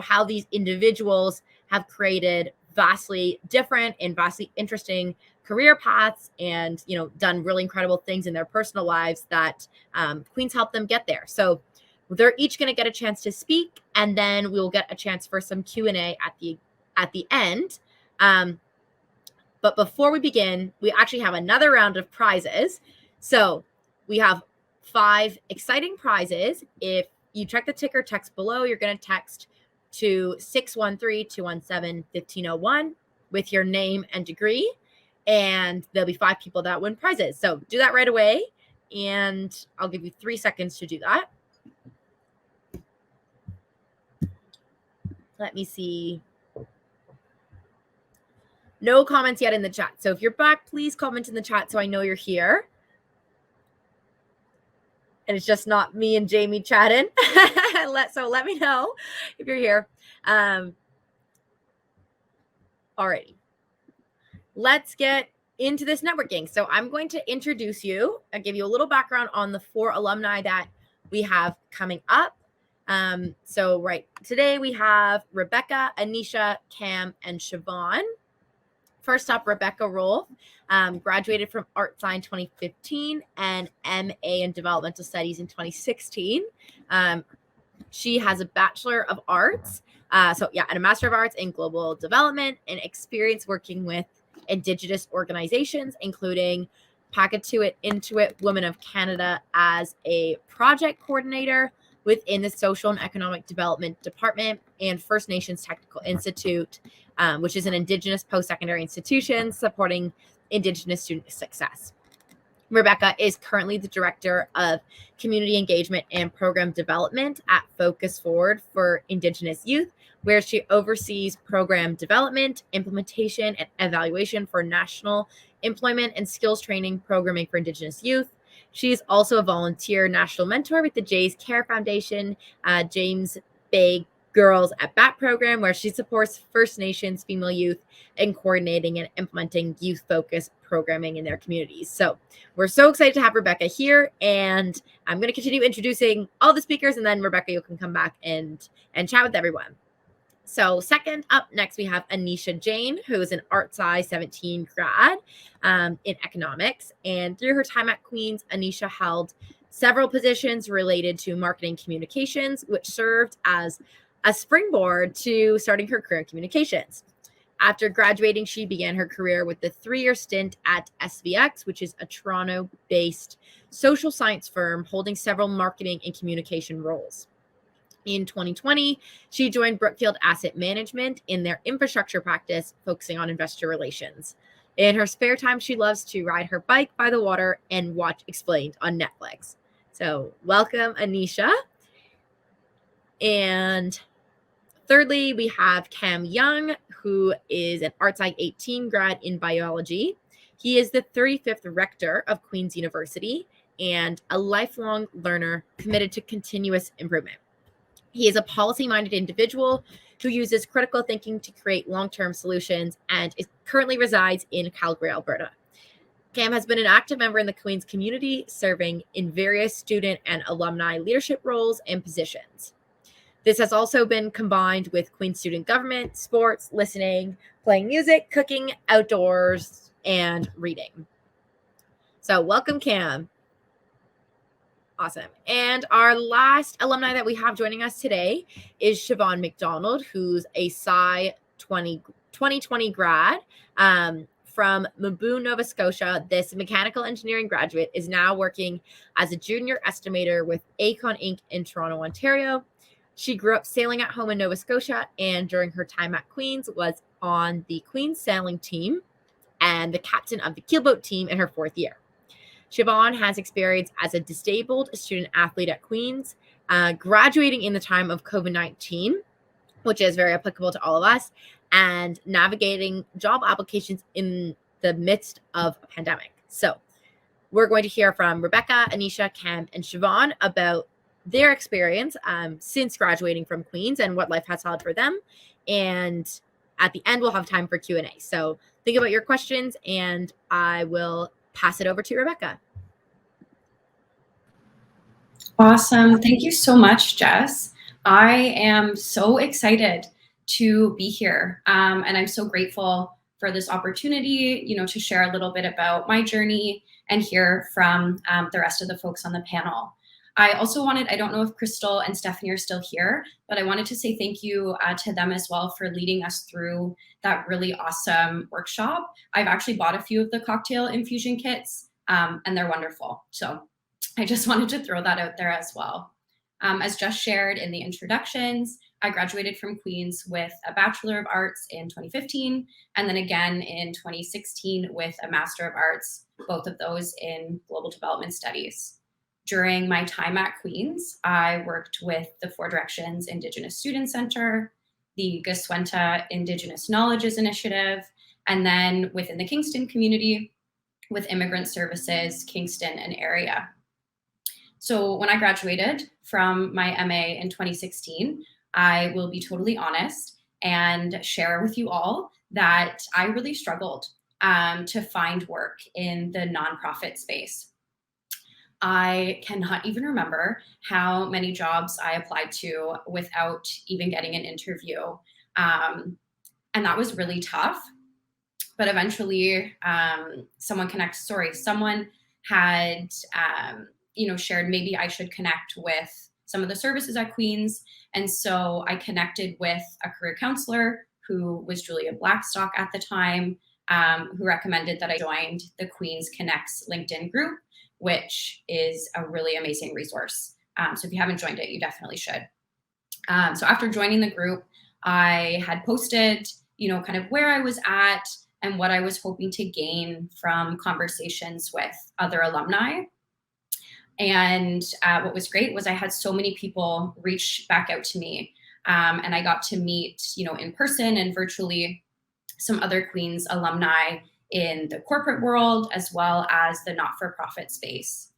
how these individuals have created vastly different and vastly interesting career paths and, done really incredible things in their personal lives that Queens helped them get there. So they're each going to get a chance to speak, and then we'll get a chance for some Q&A at the end. But before we begin, we actually have another round of prizes. So we have 5 exciting prizes. If you check the ticker text below, you're going to text to 613-217-1501 with your name and degree, and there'll be 5 people that win prizes. So do that right away, and I'll give you 3 seconds to do that. Let me see. No comments yet in the chat. So if you're back, please comment in the chat so I know you're here. And it's just not me and Jamie chatting. So let me know if you're here. Alrighty. Let's get into this networking. So I'm going to introduce you. I'll give you a little background on the 4 alumni that we have coming up. So today we have Rebecca, Anisha, Cam, and Siobhan. First up, Rebecca Rolfe, graduated from Art Science 2015 and MA in Developmental Studies in 2016. She has a Bachelor of Arts, and a Master of Arts in Global Development and experience working with Indigenous organizations, including Pakatuit Intuit Women of Canada as a project coordinator within the Social and Economic Development Department and First Nations Technical Institute, which is an Indigenous post-secondary institution supporting Indigenous student success. Rebecca is currently the Director of Community Engagement and Program Development at Focus Forward for Indigenous Youth, where she oversees program development, implementation, and evaluation for national employment and skills training programming for Indigenous youth. She is also a volunteer national mentor with the Jays Care Foundation, James Bay Girls at Bat program, where she supports First Nations female youth in coordinating and implementing youth-focused programming in their communities. So we're so excited to have Rebecca here, and I'm going to continue introducing all the speakers, and then Rebecca, you can come back and chat with everyone. So second up next, we have Anisha Jane, who is an Art Sci 17 grad in economics. And through her time at Queens, Anisha held several positions related to marketing communications, which served as a springboard to starting her career in communications. After graduating, she began her career with the 3-year stint at SVX, which is a Toronto-based social science firm holding several marketing and communication roles. In 2020, she joined Brookfield Asset Management in their infrastructure practice, focusing on investor relations. In her spare time, she loves to ride her bike by the water and watch Explained on Netflix. So welcome, Anisha. And thirdly, we have Cam Young, who is an Art Sci 18 grad in biology. He is the 35th rector of Queen's University and a lifelong learner committed to continuous improvement. He is a policy-minded individual who uses critical thinking to create long-term solutions and currently resides in Calgary, Alberta. Cam has been an active member in the Queen's community, serving in various student and alumni leadership roles and positions. This has also been combined with Queen's student government, sports, listening, playing music, cooking, outdoors, and reading. So welcome, Cam. Awesome. And our last alumni that we have joining us today is Siobhan Mcdonald, who's a Sci 2020 grad from Maboon, Nova Scotia, this mechanical engineering graduate is now working as a junior estimator with Aecon Inc. in Toronto, Ontario. She grew up sailing at home in Nova Scotia, and during her time at Queen's was on the Queen's sailing team and the captain of the keelboat team in her 4th year. Siobhan has experience as a disabled student athlete at Queen's, graduating in the time of COVID-19, which is very applicable to all of us, and navigating job applications in the midst of a pandemic. So we're going to hear from Rebecca, Anisha, Cam, and Siobhan about their experience since graduating from Queen's and what life has held for them. And at the end, we'll have time for Q&A. So think about your questions, and I will pass it over to Rebecca. Awesome. Thank you so much, Jess. I am so excited to be here. And I'm so grateful for this opportunity, to share a little bit about my journey and hear from the rest of the folks on the panel. I also I don't know if Crystal and Stephanie are still here, but I wanted to say thank you to them as well for leading us through that really awesome workshop. I've actually bought a few of the cocktail infusion kits, and they're wonderful. So I just wanted to throw that out there as well. As just shared in the introductions, I graduated from Queen's with a Bachelor of Arts in 2015, and then again in 2016 with a Master of Arts, both of those in Global Development Studies. During my time at Queen's, I worked with the Four Directions Indigenous Student Center, the Goswenta Indigenous Knowledges Initiative, and then within the Kingston community with Immigrant Services, Kingston and area. So when I graduated from my MA in 2016, I will be totally honest and share with you all that I really struggled to find work in the nonprofit space. I cannot even remember how many jobs I applied to without even getting an interview. And that was really tough. But eventually someone had shared maybe I should connect with some of the services at Queen's. And so I connected with a career counselor who was Julia Blackstock at the time, who recommended that I joined the Queen's Connects LinkedIn group, which is a really amazing resource. So if you haven't joined it, you definitely should. So after joining the group, I had posted, kind of where I was at and what I was hoping to gain from conversations with other alumni. And what was great was I had so many people reach back out to me, and I got to meet, in person and virtually some other Queen's alumni in the corporate world, as well as the not-for-profit space.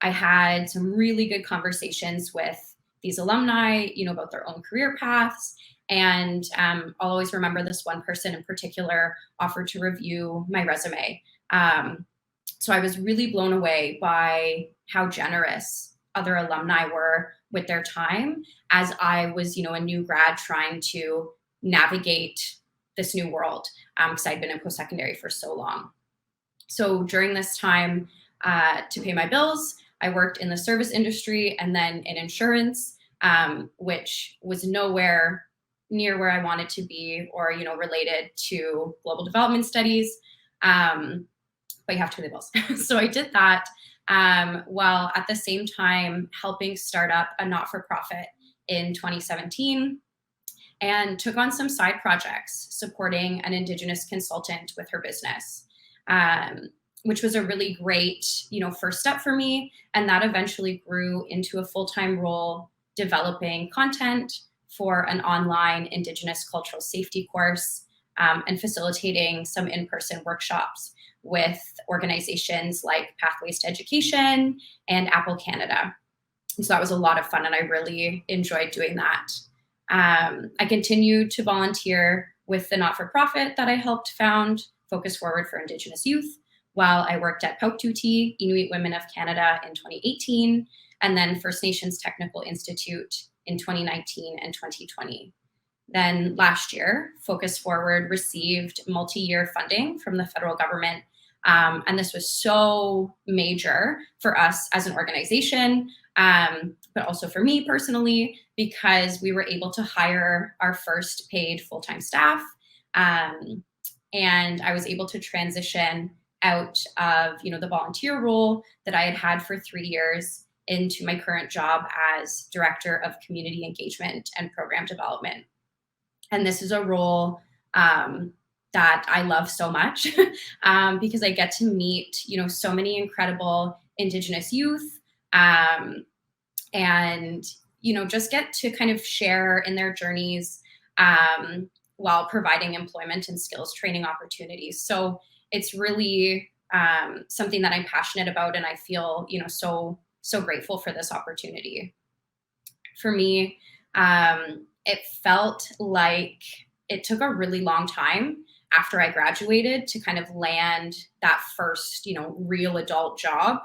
I had some really good conversations with these alumni, about their own career paths. And I'll always remember this one person in particular offered to review my resume. So I was really blown away by how generous other alumni were with their time as I was, a new grad trying to navigate this new world because I'd been in post-secondary for so long. So during this time to pay my bills, I worked in the service industry and then in insurance, which was nowhere near where I wanted to be or, related to global development studies. But you have to pay the bills. So I did that while at the same time helping start up a not-for-profit in 2017 and took on some side projects supporting an Indigenous consultant with her business, which was a really great, first step for me. And that eventually grew into a full-time role developing content for an online Indigenous cultural safety course and facilitating some in-person workshops with organizations like Pathways to Education and Apple Canada. And so that was a lot of fun and I really enjoyed doing that. I continued to volunteer with the not-for-profit that I helped found, Focus Forward for Indigenous Youth, while I worked at Pauktuti, Inuit Women of Canada in 2018, and then First Nations Technical Institute in 2019 and 2020. Then last year, Focus Forward received multi-year funding from the federal government. And this was so major for us as an organization, but also for me personally, because we were able to hire our first paid full-time staff. and I was able to transition out of, the volunteer role that I had had for 3 years into my current job as Director of Community Engagement and Program Development. And this is a role that I love so much because I get to meet, so many incredible Indigenous youth and, just get to kind of share in their journeys while providing employment and skills training opportunities. So it's really something that I'm passionate about, and I feel, so grateful for this opportunity. For me, it felt like it took a really long time after I graduated to kind of land that first, real adult job.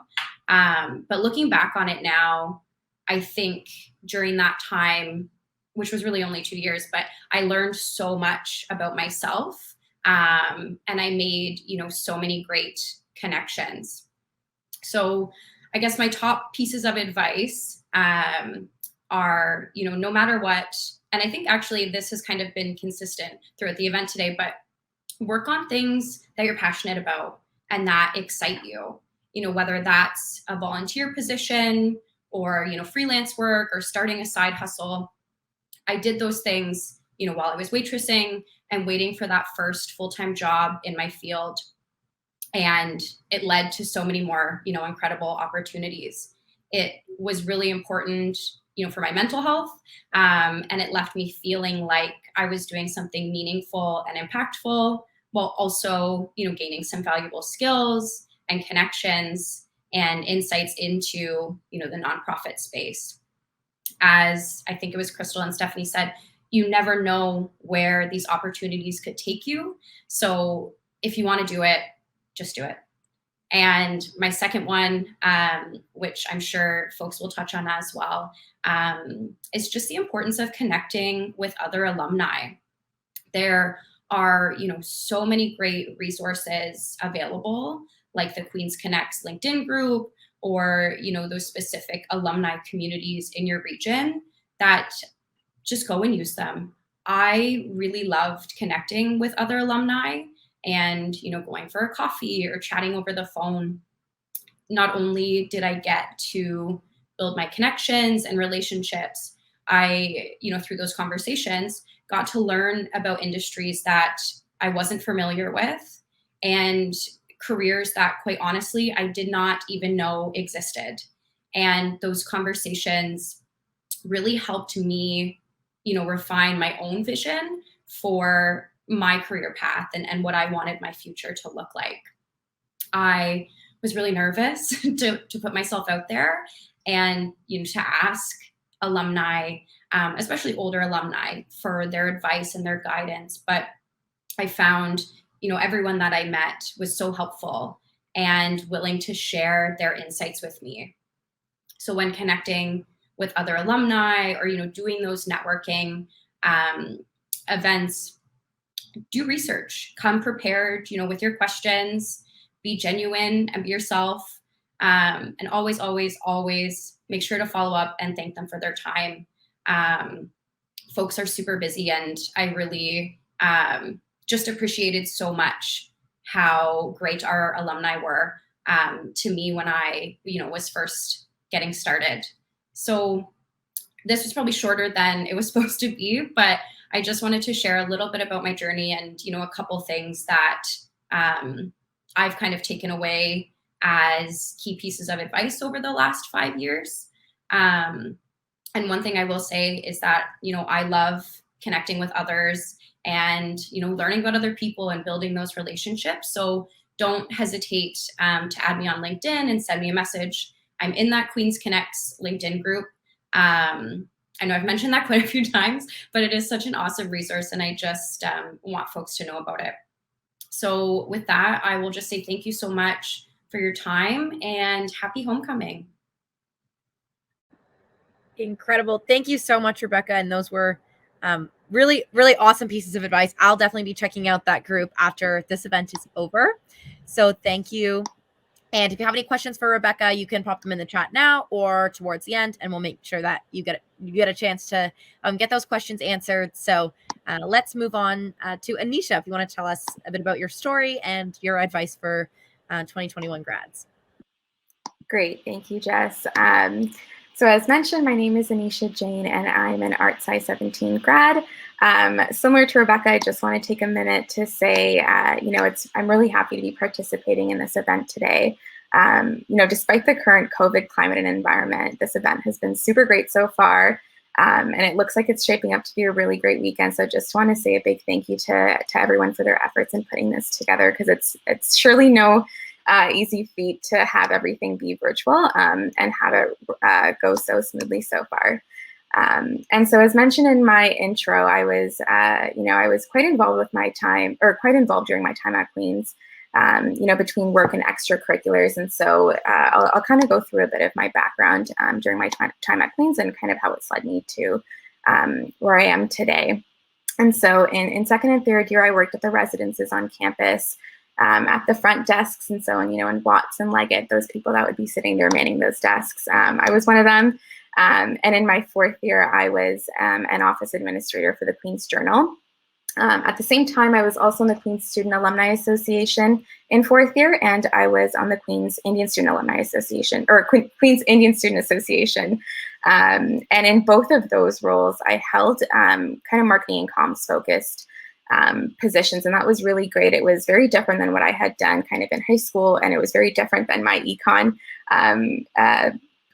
But looking back on it now, I think during that time, which was really only 2 years, but I learned so much about myself. And I made, so many great connections. So I guess my top pieces of advice are, no matter what, and I think actually this has kind of been consistent throughout the event today, but work on things that you're passionate about and that excite you, whether that's a volunteer position or, freelance work or starting a side hustle. I did those things, while I was waitressing and waiting for that first full-time job in my field. And it led to so many more, incredible opportunities. It was really important, for my mental health. And it left me feeling like I was doing something meaningful and impactful, while also, gaining some valuable skills and connections and insights into, the nonprofit space. As I think it was Crystal and Stephanie said, you never know where these opportunities could take you. So if you want to do it, just do it. And my second one, which I'm sure folks will touch on as well, is just the importance of connecting with other alumni. There are, so many great resources available, like the Queens Connects LinkedIn group, or, those specific alumni communities in your region, that just go and use them. I really loved connecting with other alumni and, going for a coffee or chatting over the phone. Not only did I get to build my connections and relationships, I, through those conversations, got to learn about industries that I wasn't familiar with and careers that, quite honestly, I did not even know existed. And those conversations really helped me, refine my own vision for my career path and what I wanted my future to look like. I was really nervous to put myself out there and, to ask alumni, especially older alumni, for their advice and their guidance. But I found, everyone that I met was so helpful and willing to share their insights with me. So when connecting with other alumni or, doing those networking events, do research, come prepared, with your questions, be genuine and be yourself. And always, always, always make sure to follow up and thank them for their time. Folks are super busy, and I really just appreciated so much how great our alumni were to me when I, was first getting started. So this was probably shorter than it was supposed to be, but I just wanted to share a little bit about my journey and, a couple things that I've kind of taken away as key pieces of advice over the last 5 years. And one thing I will say is that, I love connecting with others and, learning about other people and building those relationships. So don't hesitate to add me on LinkedIn and send me a message. I'm in that Queens Connects LinkedIn group. I know I've mentioned that quite a few times, but it is such an awesome resource, and I just want folks to know about it. So with that, I will just say thank you so much for your time and happy homecoming. Incredible. Thank you so much, Rebecca. And those were really, really awesome pieces of advice. I'll definitely be checking out that group after this event is over. So thank you And if you have any questions for Rebecca, you can pop them in the chat now or towards the end, and we'll make sure that you get a chance to get those questions answered. So let's move on to Anisha, if you want to tell us a bit about your story and your advice for 2021 grads. Great, thank you, Jess. So as mentioned, my name is Anisha Jane, and I'm an Art Sci 17 grad. Similar to Rebecca, I just want to take a minute to say, I'm really happy to be participating in this event today. Despite the current COVID climate and environment, this event has been super great so far, and it looks like it's shaping up to be a really great weekend. So just want to say a big thank you to everyone for their efforts in putting this together, because it's surely no easy feat to have everything be virtual and have it go so smoothly so far. And so, as mentioned in my intro, I was quite involved during my time at Queen's, between work and extracurriculars. And so, I'll kind of go through a bit of my background during my time at Queen's and kind of how it's led me to where I am today. And so, in second and third year, I worked at the residences on campus. At the front desks and so on, in Watts and Leggett, those people that would be sitting there manning those desks. I was one of them. And in my fourth year, I was an office administrator for the Queen's Journal. At the same time, I was also in the Queen's Student Alumni Association in fourth year, and I was on the Queen's Indian Student Alumni Association, or Queen's Indian Student Association. And in both of those roles, I held kind of marketing and comms focused positions, and that was really great. It was very different than what I had done kind of in high school, and it was very different than my econ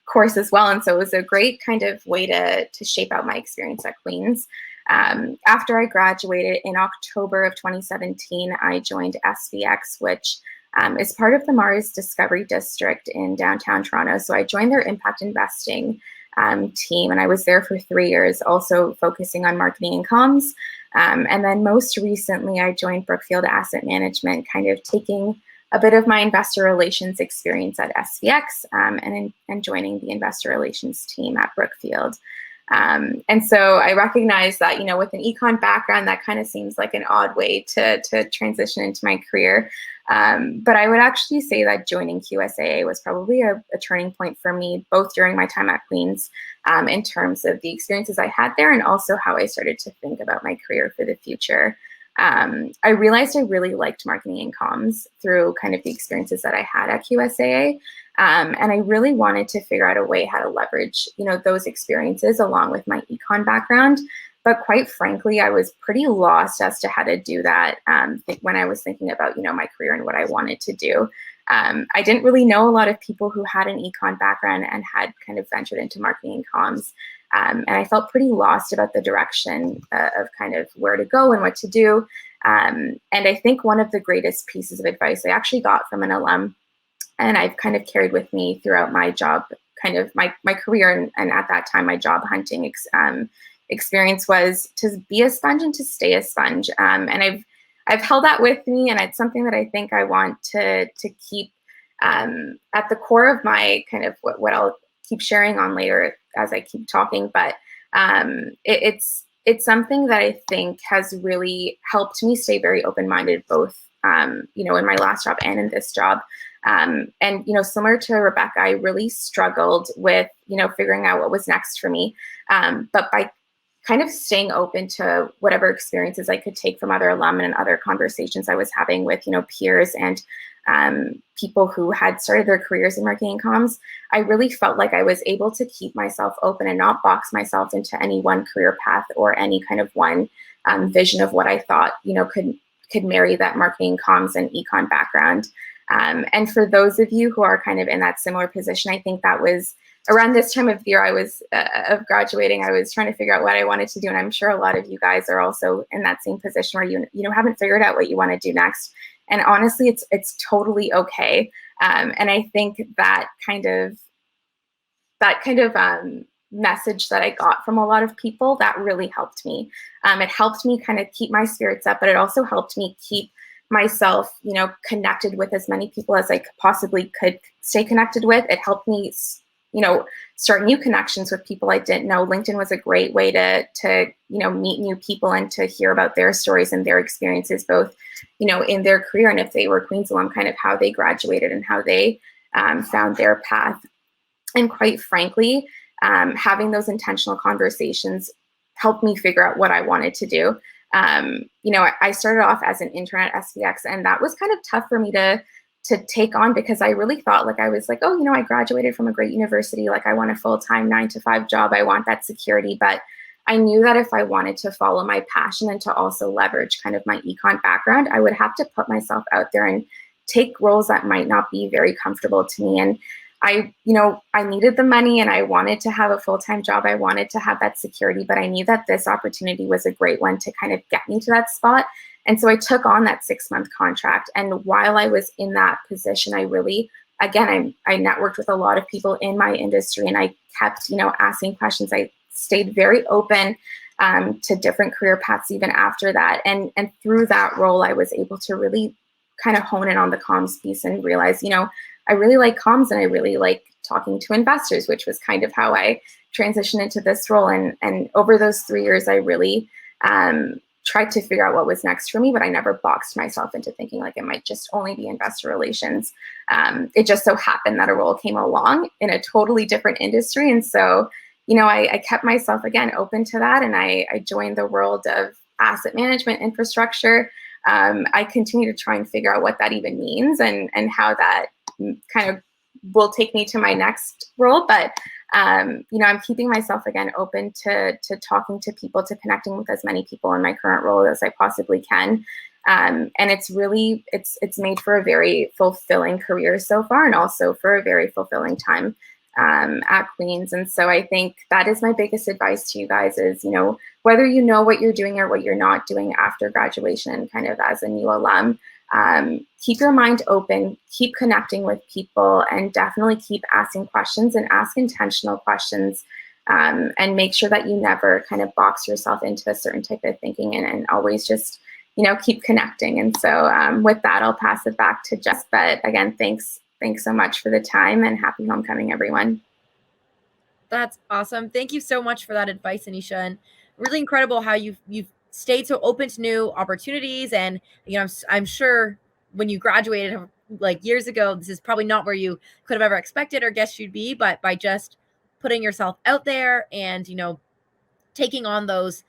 course as well. And so it was a great kind of way to shape out my experience at Queen's. After I graduated in October of 2017, I joined SVX, which is part of the Mars Discovery District in downtown Toronto. So I joined their impact investing team, and I was there for 3 years, also focusing on marketing and comms. And then most recently, I joined Brookfield Asset Management, kind of taking a bit of my investor relations experience at SVX and joining the investor relations team at Brookfield. And so I recognize that, with an econ background, that kind of seems like an odd way to transition into my career. But I would actually say that joining QSAA was probably a turning point for me, both during my time at Queen's, in terms of the experiences I had there, and also how I started to think about my career for the future. I realized I really liked marketing and comms through kind of the experiences that I had at QSAA. And I really wanted to figure out a way how to leverage, those experiences along with my econ background. But quite frankly, I was pretty lost as to how to do that when I was thinking about, my career and what I wanted to do. I didn't really know a lot of people who had an econ background and had kind of ventured into marketing and comms. And I felt pretty lost about the direction of kind of where to go and what to do. And I think one of the greatest pieces of advice I actually got from an alum, and I've kind of carried with me throughout my job, kind of my career, and at that time, my job hunting experience, was to be a sponge and to stay a sponge. And I've held that with me, and it's something that I think I want to keep at the core of my kind of what I'll keep sharing on later as I keep talking. But it's something that I think has really helped me stay very open-minded, both in my last job and in this job. And similar to Rebecca, I really struggled with figuring out what was next for me. But by kind of staying open to whatever experiences I could take from other alumni and other conversations I was having with peers and people who had started their careers in marketing and comms, I really felt like I was able to keep myself open and not box myself into any one career path or any kind of one vision of what I thought could marry that marketing, comms, and econ background. And for those of you who are kind of in that similar position, I think that was around this time of year I was of graduating. I was trying to figure out what I wanted to do, and I'm sure a lot of you guys are also in that same position where you haven't figured out what you want to do next. And honestly, it's totally okay. And I think that kind of message that I got from a lot of people, that really helped me. It helped me kind of keep my spirits up, but it also helped me keep myself, connected with as many people as I possibly could stay connected with. It helped me, start new connections with people I didn't know. LinkedIn was a great way to meet new people and to hear about their stories and their experiences, both, in their career, and if they were Queen's alum, kind of how they graduated and how they found their path. And quite frankly, having those intentional conversations helped me figure out what I wanted to do. I started off as an intern at SVX, and that was kind of tough for me to take on, because I really thought, like, I was like, oh, I graduated from a great university. Like, I want a full-time 9-to-5 job. I want that security. But I knew that if I wanted to follow my passion and to also leverage kind of my econ background, I would have to put myself out there and take roles that might not be very comfortable to me. And I needed the money, and I wanted to have a full-time job. I wanted to have that security, but I knew that this opportunity was a great one to kind of get me to that spot. And so I took on that 6-month contract. And while I was in that position, I really, again, I networked with a lot of people in my industry, and I kept, asking questions. I stayed very open to different career paths even after that. And through that role, I was able to really kind of hone in on the comms piece and realize, I really like comms, and I really like talking to investors, which was kind of how I transitioned into this role. And over those 3 years, I really tried to figure out what was next for me, but I never boxed myself into thinking like it might just only be investor relations. It just so happened that a role came along in a totally different industry. And so, I kept myself, again, open to that. And I joined the world of asset management infrastructure. I continue to try and figure out what that even means and how that kind of will take me to my next role. But I'm keeping myself, again, open to talking to people, to connecting with as many people in my current role as I possibly can. And it's really, it's made for a very fulfilling career so far, and also for a very fulfilling time at Queen's. And so I think that is my biggest advice to you guys is, whether you know what you're doing or what you're not doing after graduation, kind of as a new alum, keep your mind open, keep connecting with people, and definitely keep asking questions and ask intentional questions, and make sure that you never kind of box yourself into a certain type of thinking, and always just, keep connecting. And so with that, I'll pass it back to Jess. But again, thanks so much for the time, and happy homecoming, everyone. That's awesome. Thank you so much for that advice, Anisha, and really incredible how you've stayed so open to new opportunities. And I'm sure when you graduated like years ago, this is probably not where you could have ever expected or guessed you'd be, but by just putting yourself out there and taking on those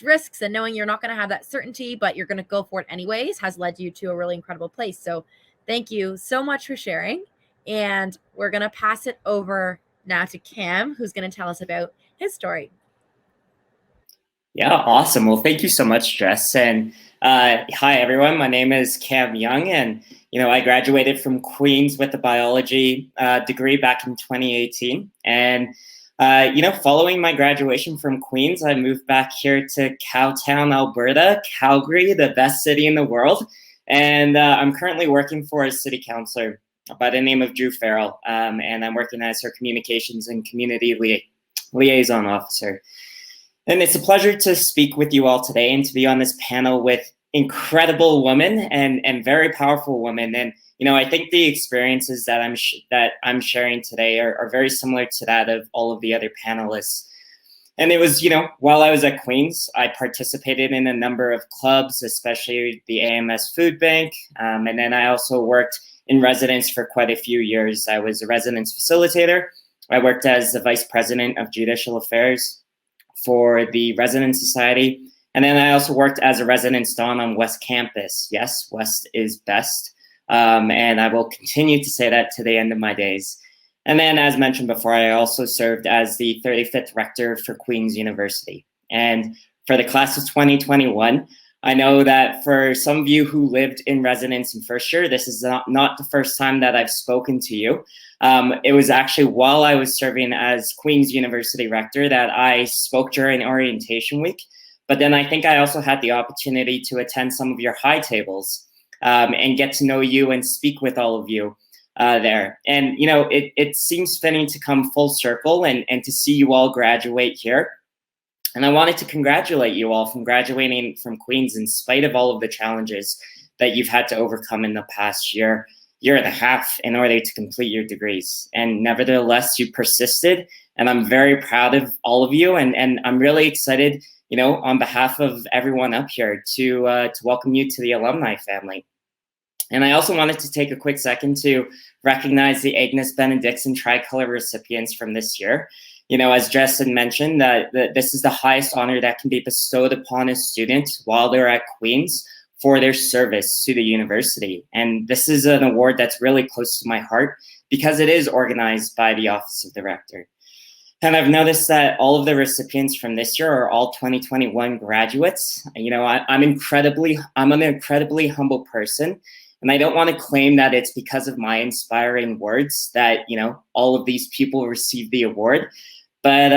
risks and knowing you're not going to have that certainty, but you're going to go for it anyways, has led you to a really incredible place. So thank you so much for sharing. And we're going to pass it over now to Cam, who's going to tell us about his story. Yeah, awesome. Well, thank you so much, Jess. And hi, everyone. My name is Cam Young, and I graduated from Queen's with a biology degree back in 2018. And following my graduation from Queen's, I moved back here to Cowtown, Alberta, Calgary, the best city in the world. And I'm currently working for a city councillor by the name of Drew Farrell, and I'm working as her communications and community liaison officer. And it's a pleasure to speak with you all today and to be on this panel with incredible women and very powerful women. And, I think the experiences that I'm sharing today are very similar to that of all of the other panelists. And it was, while I was at Queen's, I participated in a number of clubs, especially the AMS Food Bank. And then I also worked in residence for quite a few years. I was a residence facilitator. I worked as the vice president of judicial affairs for the Residence Society. And then I also worked as a residence don on West Campus. Yes, West is best. And I will continue to say that to the end of my days. And then, as mentioned before, I also served as the 35th rector for Queen's University. And for the class of 2021, I know that for some of you who lived in residence in first year, this is not the first time that I've spoken to you. It was actually while I was serving as Queen's University rector that I spoke during orientation week. But then I think I also had the opportunity to attend some of your high tables and get to know you and speak with all of you there. And, it seems fitting to come full circle and to see you all graduate here. And I wanted to congratulate you all from graduating from Queen's in spite of all of the challenges that you've had to overcome in the past year and a half in order to complete your degrees. And nevertheless, you persisted. And I'm very proud of all of you. And I'm really excited, on behalf of everyone up here to welcome you to the alumni family. And I also wanted to take a quick second to recognize the Agnes, Benedictson Tricolor recipients from this year. As Justin mentioned, that this is the highest honor that can be bestowed upon a student while they're at Queen's for their service to the university. And this is an award that's really close to my heart because it is organized by the Office of the Rector. And I've noticed that all of the recipients from this year are all 2021 graduates. I'm an incredibly humble person. And I don't want to claim that it's because of my inspiring words that, all of these people received the award. But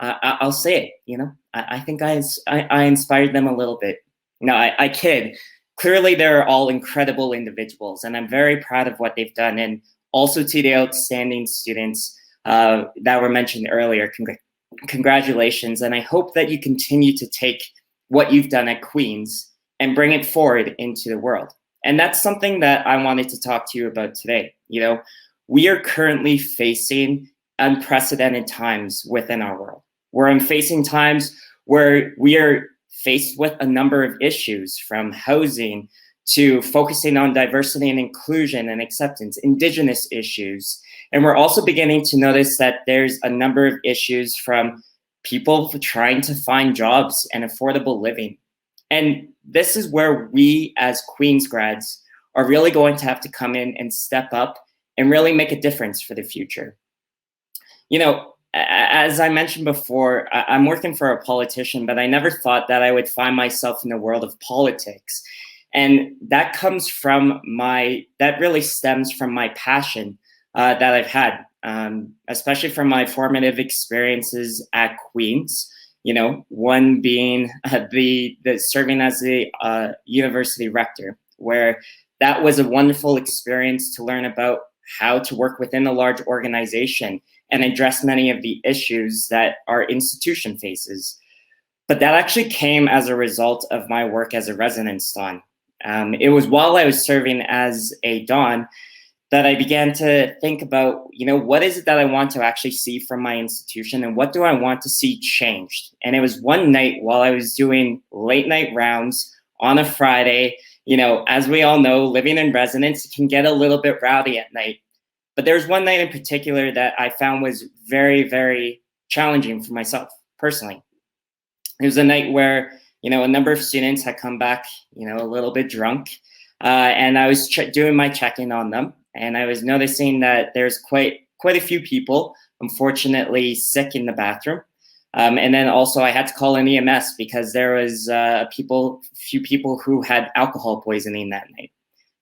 I'll say it, I think I inspired them a little bit. No, I kid. Clearly, they're all incredible individuals, and I'm very proud of what they've done. And also to the outstanding students that were mentioned earlier, congratulations. And I hope that you continue to take what you've done at Queen's and bring it forward into the world. And that's something that I wanted to talk to you about today. We are currently facing unprecedented times within our world. We're facing times where we are faced with a number of issues, from housing to focusing on diversity and inclusion and acceptance, Indigenous issues. And we're also beginning to notice that there's a number of issues from people trying to find jobs and affordable living. And this is where we as Queen's grads are really going to have to come in and step up and really make a difference for the future. As I mentioned before, I'm working for a politician, but I never thought that I would find myself in the world of politics. And that really stems from my passion that I've had, especially from my formative experiences at Queen's. One being the serving as the university rector, where that was a wonderful experience to learn about how to work within a large organization and address many of the issues that our institution faces. But that actually came as a result of my work as a residence Don. It was while I was serving as a Don that I began to think about, what is it that I want to actually see from my institution and what do I want to see changed? And it was one night while I was doing late night rounds on a Friday. As we all know, living in residence can get a little bit rowdy at night. But there was one night in particular that I found was very, very challenging for myself personally. It was a night where, a number of students had come back, a little bit drunk, and I was doing my check-in on them. And I was noticing that there's quite a few people, unfortunately, sick in the bathroom. And then also I had to call an EMS because there was few people who had alcohol poisoning that night.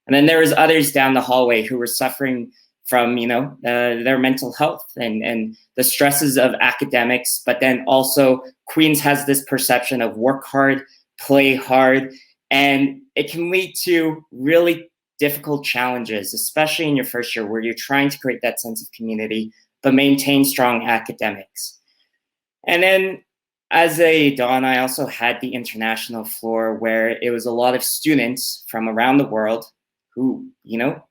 And then there was others down the hallway who were suffering from, their mental health and the stresses of academics. But then also Queen's has this perception of work hard, play hard, and it can lead to really difficult challenges, especially in your first year where you're trying to create that sense of community, but maintain strong academics. And then as a Don, I also had the international floor where it was a lot of students from around the world who,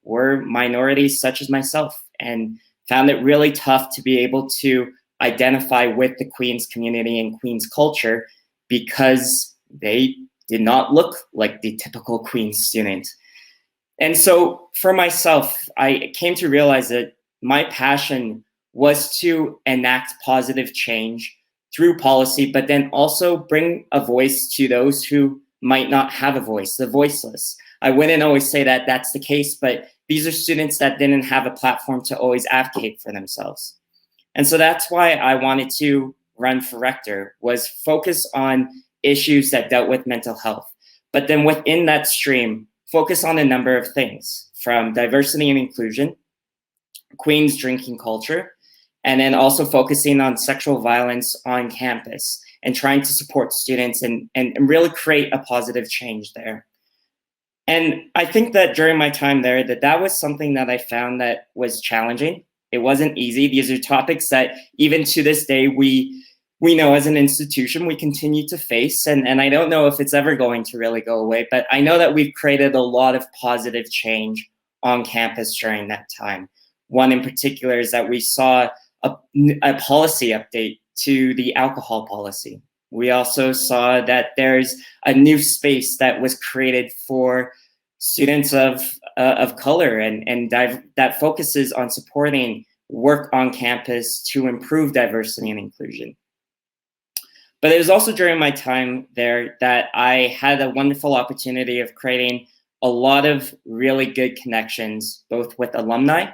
were minorities such as myself, and found it really tough to be able to identify with the Queen's community and Queen's culture because they did not look like the typical Queen's student. And so for myself, I came to realize that my passion was to enact positive change through policy, but then also bring a voice to those who might not have a voice, the voiceless. I wouldn't always say that that's the case, but these are students that didn't have a platform to always advocate for themselves. And so that's why I wanted to run for rector, was focus on issues that dealt with mental health. But then within that stream, focus on a number of things, from diversity and inclusion, Queen's drinking culture, and then also focusing on sexual violence on campus and trying to support students and really create a positive change there. And I think that during my time there, that was something that I found that was challenging. It wasn't easy. These are topics that even to this day, we know as an institution we continue to face, and I don't know if it's ever going to really go away, but I know that we've created a lot of positive change on campus during that time. One in particular is that we saw a policy update to the alcohol policy. We also saw that there's a new space that was created for students of color and that focuses on supporting work on campus to improve diversity and inclusion. But it was also during my time there that I had a wonderful opportunity of creating a lot of really good connections, both with alumni,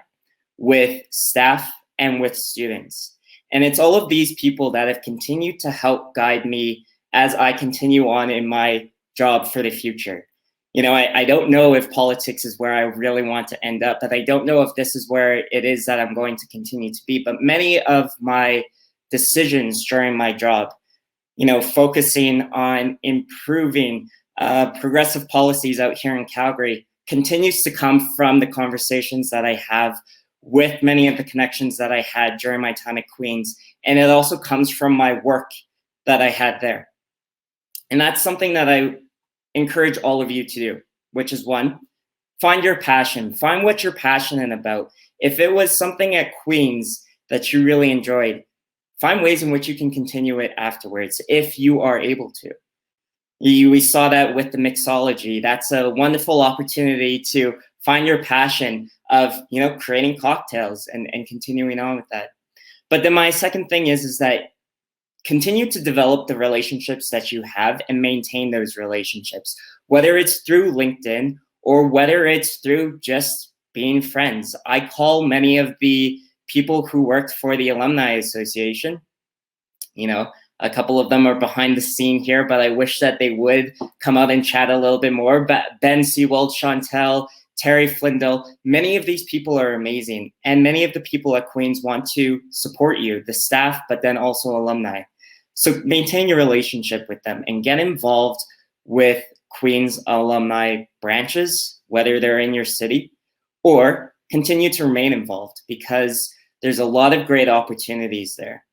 with staff, and with students. And it's all of these people that have continued to help guide me as I continue on in my job for the future. You know, I don't know if politics is where I really want to end up, but I don't know if this is where it is that I'm going to continue to be. But many of my decisions during my job, you know, focusing on improving progressive policies out here in Calgary, continues to come from the conversations that I have with many of the connections that I had during my time at Queen's. And it also comes from my work that I had there. And that's something that I encourage all of you to do, which is one, find your passion, find what you're passionate about. If it was something at Queen's that you really enjoyed, find ways in which you can continue it afterwards if you are able to. We saw that with the mixology. That's a wonderful opportunity to find your passion of, you know, creating cocktails and continuing on with that. But then my second thing is that continue to develop the relationships that you have and maintain those relationships, whether it's through LinkedIn or whether it's through just being friends. I call many of the people who worked for the Alumni Association, you know, a couple of them are behind the scene here, but I wish that they would come out and chat a little bit more. But Ben Seawald, Chantel, Terry Flindle, many of these people are amazing. And many of the people at Queen's want to support you, the staff, but then also alumni. So maintain your relationship with them and get involved with Queen's alumni branches, whether they're in your city, or continue to remain involved because there's a lot of great opportunities there.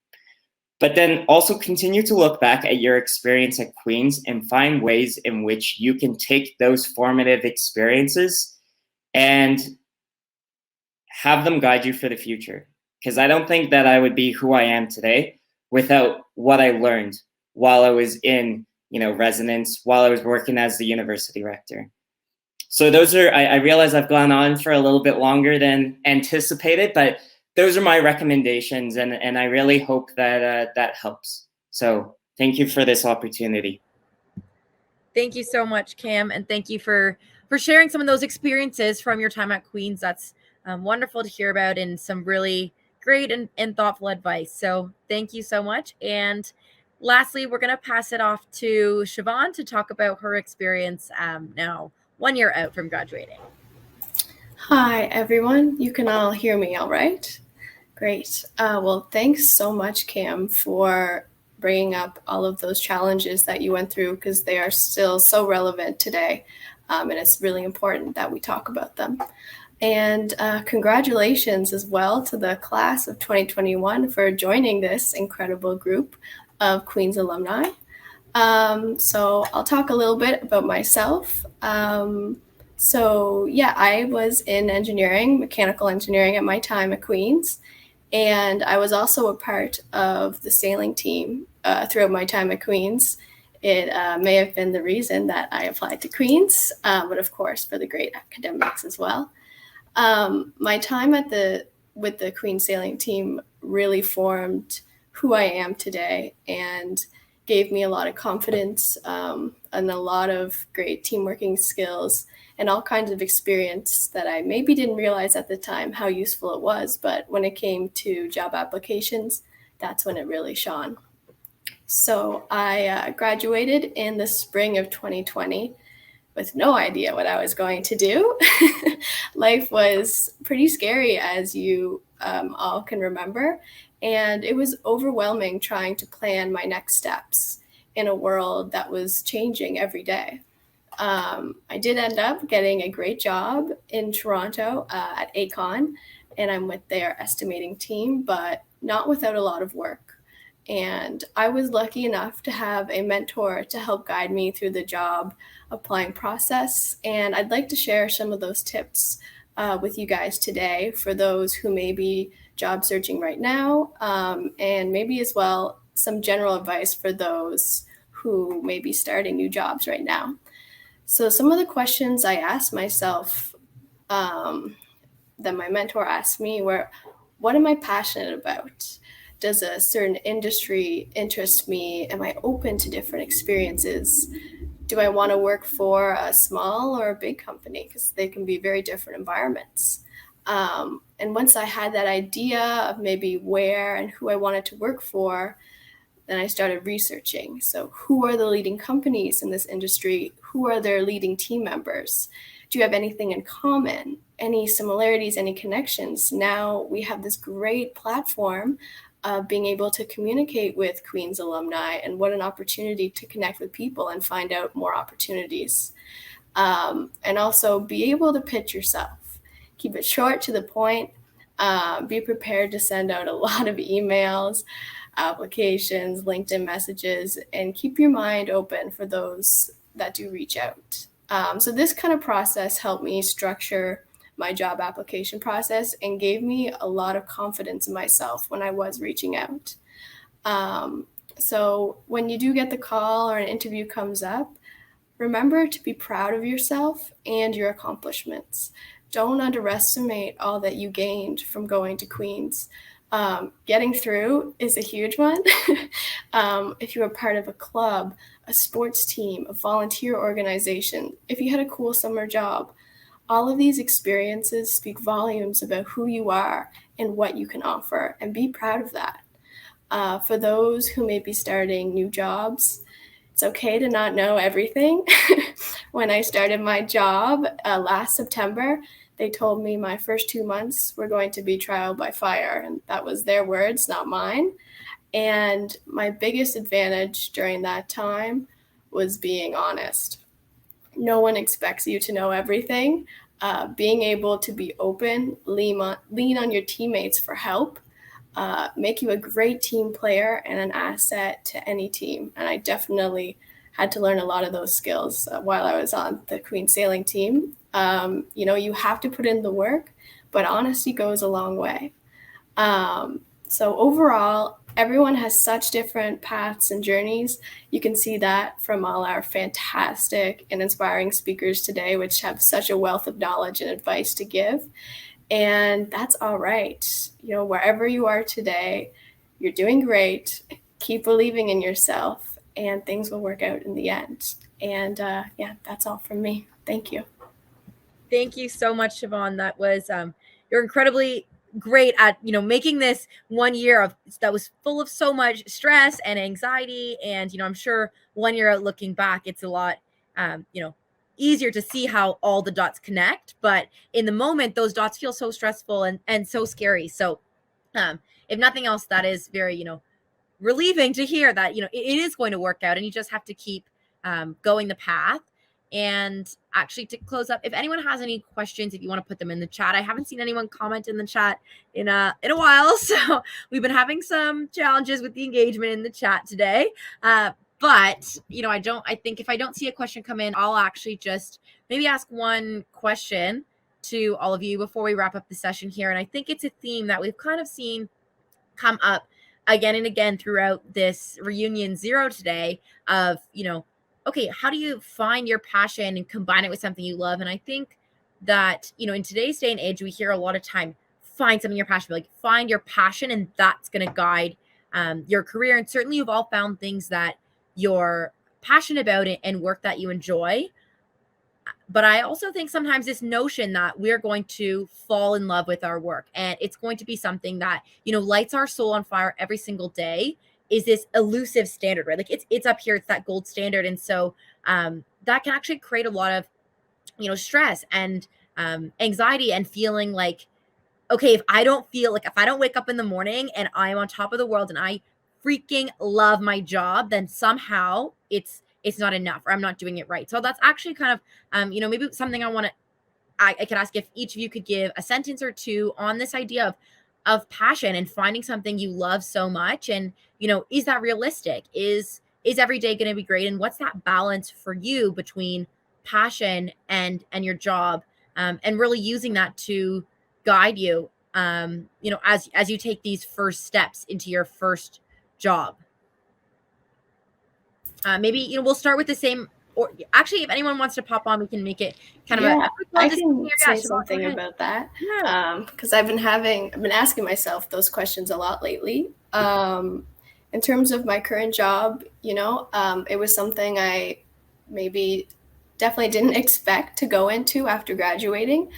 But then also continue to look back at your experience at Queen's and find ways in which you can take those formative experiences and have them guide you for the future. Because I don't think that I would be who I am today without what I learned while I was in, you know, residence, while I was working as the university rector. So those are, I realize I've gone on for a little bit longer than anticipated, but those are my recommendations, and I really hope that that helps. So thank you for this opportunity. Thank you so much, Cam, and thank you for sharing some of those experiences from your time at Queen's. That's wonderful to hear about and some really great and thoughtful advice. So thank you so much. And lastly, we're going to pass it off to Siobhan to talk about her experience now 1 year out from graduating. Hi, everyone. You can all hear me all right? Great. Well, thanks so much, Cam, for bringing up all of those challenges that you went through because they are still so relevant today. And it's really important that we talk about them. And congratulations as well to the class of 2021 for joining this incredible group of Queen's alumni. So I'll talk a little bit about myself. So yeah, I was in engineering, mechanical engineering at my time at Queen's. And I was also a part of the sailing team throughout my time at Queen's. It may have been the reason that I applied to Queen's, but of course for the great academics as well. My time with the Queen's sailing team really formed who I am today and gave me a lot of confidence and a lot of great team working skills and all kinds of experience that I maybe didn't realize at the time how useful it was. But when it came to job applications, that's when it really shone. So I graduated in the spring of 2020 with no idea what I was going to do. Life was pretty scary, as you all can remember. And it was overwhelming trying to plan my next steps in a world that was changing every day. I did end up getting a great job in Toronto at Acon, and I'm with their estimating team, but not without a lot of work. And I was lucky enough to have a mentor to help guide me through the job applying process. And I'd like to share some of those tips with you guys today for those who may be job searching right now, and maybe as well some general advice for those who may be starting new jobs right now. So some of the questions I asked myself that my mentor asked me were, what am I passionate about? Does a certain industry interest me? Am I open to different experiences? Do I want to work for a small or a big company? Because they can be very different environments. And once I had that idea of maybe where and who I wanted to work for, then I started researching. So who are the leading companies in this industry? Who are their leading team members? Do you have anything in common? Any similarities, any connections? Now we have this great platform of being able to communicate with Queen's alumni, and what an opportunity to connect with people and find out more opportunities. And also be able to pitch yourself. Keep it short to the point. Be prepared to send out a lot of emails, applications, LinkedIn messages, and keep your mind open for those that do reach out. So this kind of process helped me structure my job application process and gave me a lot of confidence in myself when I was reaching out. So when you do get the call or an interview comes up, remember to be proud of yourself and your accomplishments. Don't underestimate all that you gained from going to Queen's. Getting through is a huge one. If you were part of a club, a sports team, a volunteer organization, if you had a cool summer job, all of these experiences speak volumes about who you are and what you can offer, and be proud of that. For those who may be starting new jobs, it's okay to not know everything. When I started my job last September, they told me my first 2 months were going to be trial by fire, and that was their words, not mine. And my biggest advantage during that time was being honest. No one expects you to know everything. Being able to be open, lean on your teammates for help, make you a great team player and an asset to any team. And I definitely had to learn a lot of those skills while I was on the Queen sailing team. You have to put in the work, but honesty goes a long way. So overall, everyone has such different paths and journeys. You can see that from all our fantastic and inspiring speakers today, which have such a wealth of knowledge and advice to give. And that's all right. Wherever you are today, you're doing great. Keep believing in yourself, and things will work out in the end. And that's all from me. Thank you. Thank you so much, Siobhan. That was you're incredibly great at making this 1 year that was full of so much stress and anxiety, and I'm sure 1 year out looking back, it's a lot easier to see how all the dots connect, but in the moment those dots feel so stressful and so scary. So if nothing else, that is very relieving to hear that it is going to work out, and you just have to keep going the path. And actually, to close up, if anyone has any questions, if you want to put them in the chat. I haven't seen anyone comment in the chat in a while, so we've been having some challenges with the engagement in the chat today. But I think if I don't see a question come in, I'll actually just maybe ask one question to all of you before we wrap up the session here. And I think it's a theme that we've kind of seen come up again and again throughout this reunion 0 today of, okay, how do you find your passion and combine it with something you love? And I think that, in today's day and age, we hear a lot of time, find something you're passionate about, find your passion, and that's going to guide your career. And certainly you've all found things that you're passionate about and work that you enjoy. But I also think sometimes this notion that we're going to fall in love with our work, and it's going to be something that, lights our soul on fire every single day, is this elusive standard, right? Like it's up here, it's that gold standard. And so that can actually create a lot of, stress and anxiety, and feeling like, okay, if I don't wake up in the morning and I'm on top of the world and I freaking love my job, then somehow it's not enough, or I'm not doing it right. So that's actually kind of, maybe something I could ask if each of you could give a sentence or two on this idea of passion and finding something you love so much. And, is that realistic? Is every day going to be great? And what's that balance for you between passion and your job, and really using that to guide you, as you take these first steps into your first job? Maybe we'll start with the same. Or actually, if anyone wants to pop on, we can make it kind of Yeah, a quick I discussion can here. say Siobhan, go something ahead. about that. Yeah. Because I've been asking myself those questions a lot lately. In terms of my current job, it was something I maybe definitely didn't expect to go into after graduating.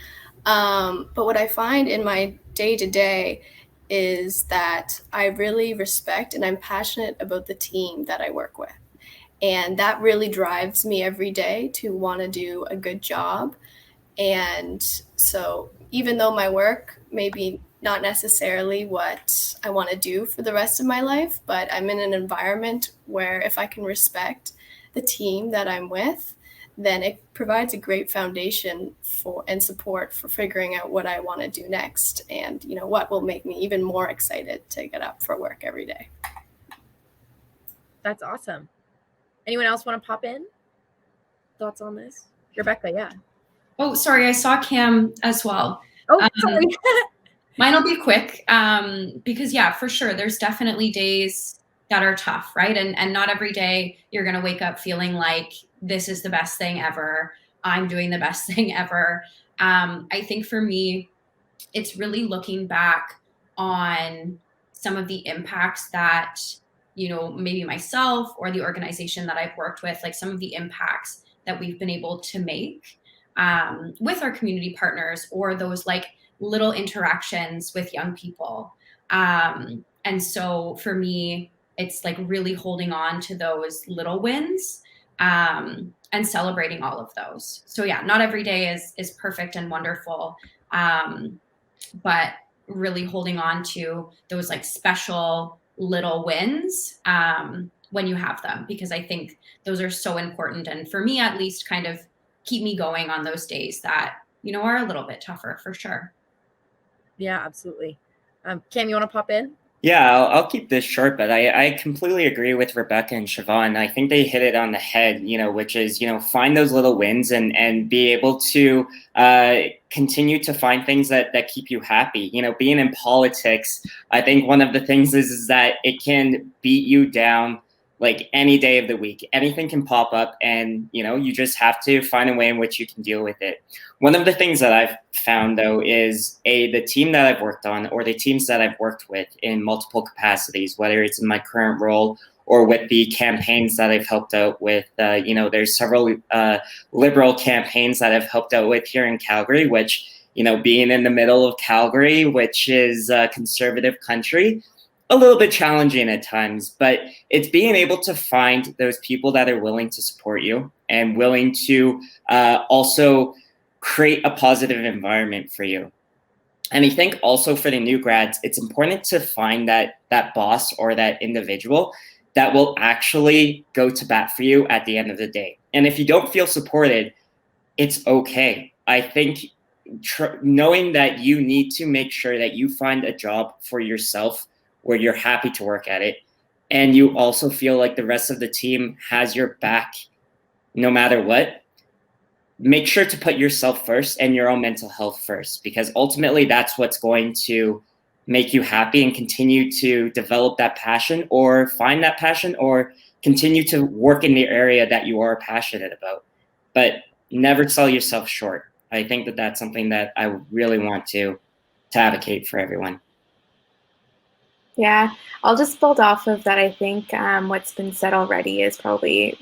But what I find in my day-to-day is that I really respect and I'm passionate about the team that I work with. And that really drives me every day to want to do a good job. And so even though my work may be not necessarily what I want to do for the rest of my life, but I'm in an environment where if I can respect the team that I'm with, then it provides a great foundation for and support for figuring out what I want to do next and what will make me even more excited to get up for work every day. That's awesome. Anyone else want to pop in? Thoughts on this? Rebecca, yeah. Oh, sorry, I saw Cam as well. Oh, sorry. Mine will be quick because, yeah, for sure, there's definitely days that are tough, right? And not every day you're going to wake up feeling like this is the best thing ever. I'm doing the best thing ever. I think for me, it's really looking back on some of the impacts that, maybe myself or the organization that I've worked with, like some of the impacts that we've been able to make with our community partners or those like little interactions with young people. And so for me, it's like really holding on to those little wins and celebrating all of those. So yeah, not every day is perfect and wonderful, but really holding on to those like special little wins when you have them, because I think those are so important. And for me, at least, kind of keep me going on those days that, are a little bit tougher for sure. Yeah, absolutely. Cam, you want to pop in? Yeah, I'll keep this short, but I completely agree with Rebecca and Siobhan. I think they hit it on the head, which is, find those little wins and be able to continue to find things that keep you happy. Being in politics, I think one of the things is that it can beat you down like any day of the week. Anything can pop up and, you just have to find a way in which you can deal with it. One of the things that I've found, though, is the team that I've worked on or the teams that I've worked with in multiple capacities, whether it's in my current role or with the campaigns that I've helped out with. There's several Liberal campaigns that I've helped out with here in Calgary, which, being in the middle of Calgary, which is a conservative country, a little bit challenging at times, but it's being able to find those people that are willing to support you and willing to also create a positive environment for you. And I think also for the new grads, it's important to find that boss or that individual that will actually go to bat for you at the end of the day. And if you don't feel supported, it's okay. I think knowing that you need to make sure that you find a job for yourself where you're happy to work at it, and you also feel like the rest of the team has your back no matter what, make sure to put yourself first and your own mental health first, because ultimately that's what's going to make you happy and continue to develop that passion or find that passion or continue to work in the area that you are passionate about. But never sell yourself short. I think that that's something that I really want to advocate for everyone. Yeah, I'll just build off of that. I think what's been said already is probably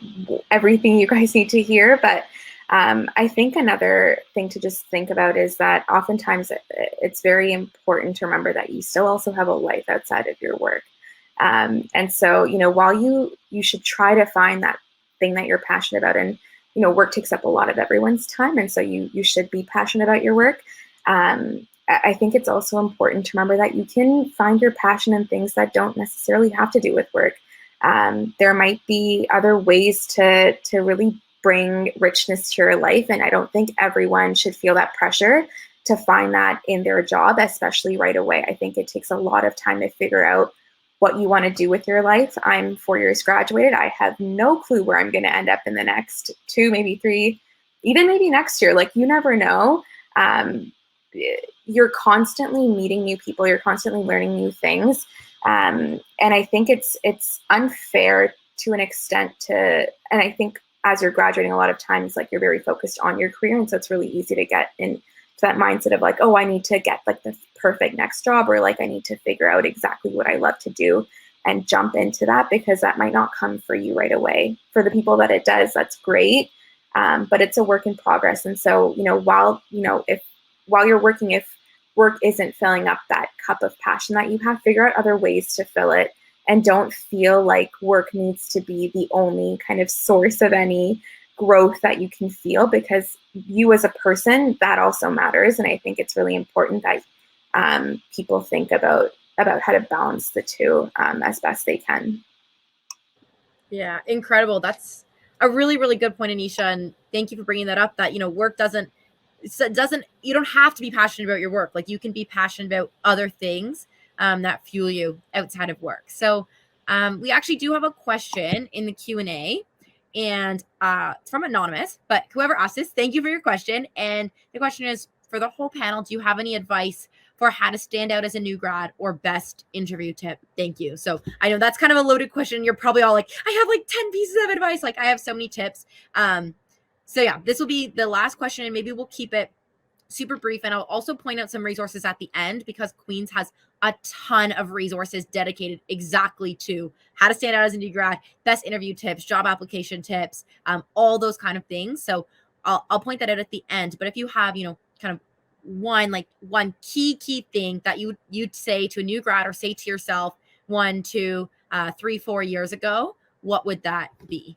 everything you guys need to hear. But I think another thing to just think about is that oftentimes it's very important to remember that you still also have a life outside of your work. And so, while you should try to find that thing that you're passionate about, and, work takes up a lot of everyone's time. And so you should be passionate about your work. I think it's also important to remember that you can find your passion in things that don't necessarily have to do with work. There might be other ways to really bring richness to your life. And I don't think everyone should feel that pressure to find that in their job, especially right away. I think it takes a lot of time to figure out what you want to do with your life. I'm 4 years graduated. I have no clue where I'm going to end up in the next 2, maybe 3, even maybe next year. Like, you never know. You're constantly meeting new people. You're constantly learning new things. And I think it's unfair to an extent and I think as you're graduating, a lot of times like you're very focused on your career, and so it's really easy to get into that mindset of like, oh, I need to get like the perfect next job, or like I need to figure out exactly what I love to do and jump into that, because that might not come for you right away. For the people that it does, that's great, but it's a work in progress. And so, while you're working, if work isn't filling up that cup of passion that you have, figure out other ways to fill it. And don't feel like work needs to be the only kind of source of any growth that you can feel, because you as a person, that also matters. And I think it's really important that people think about how to balance the two as best they can. Yeah, incredible. That's a really, really good point, Anisha. And thank you for bringing that up, that, work you don't have to be passionate about your work. Like, you can be passionate about other things that fuel you outside of work. So we actually do have a question in the Q&A, and it's from Anonymous, but whoever asked this, thank you for your question. And the question is, for the whole panel, do you have any advice for how to stand out as a new grad, or best interview tip? Thank you. So I know that's kind of a loaded question. You're probably all like, I have like 10 pieces of advice. Like, I have so many tips. So yeah, this will be the last question, and maybe we'll keep it super brief. And I'll also point out some resources at the end, because Queen's has a ton of resources dedicated exactly to how to stand out as a new grad, best interview tips, job application tips, all those kind of things. So I'll point that out at the end. But if you have, kind of one key thing that you'd say to a new grad, or say to yourself 1, 2, 3, 4 years ago, what would that be?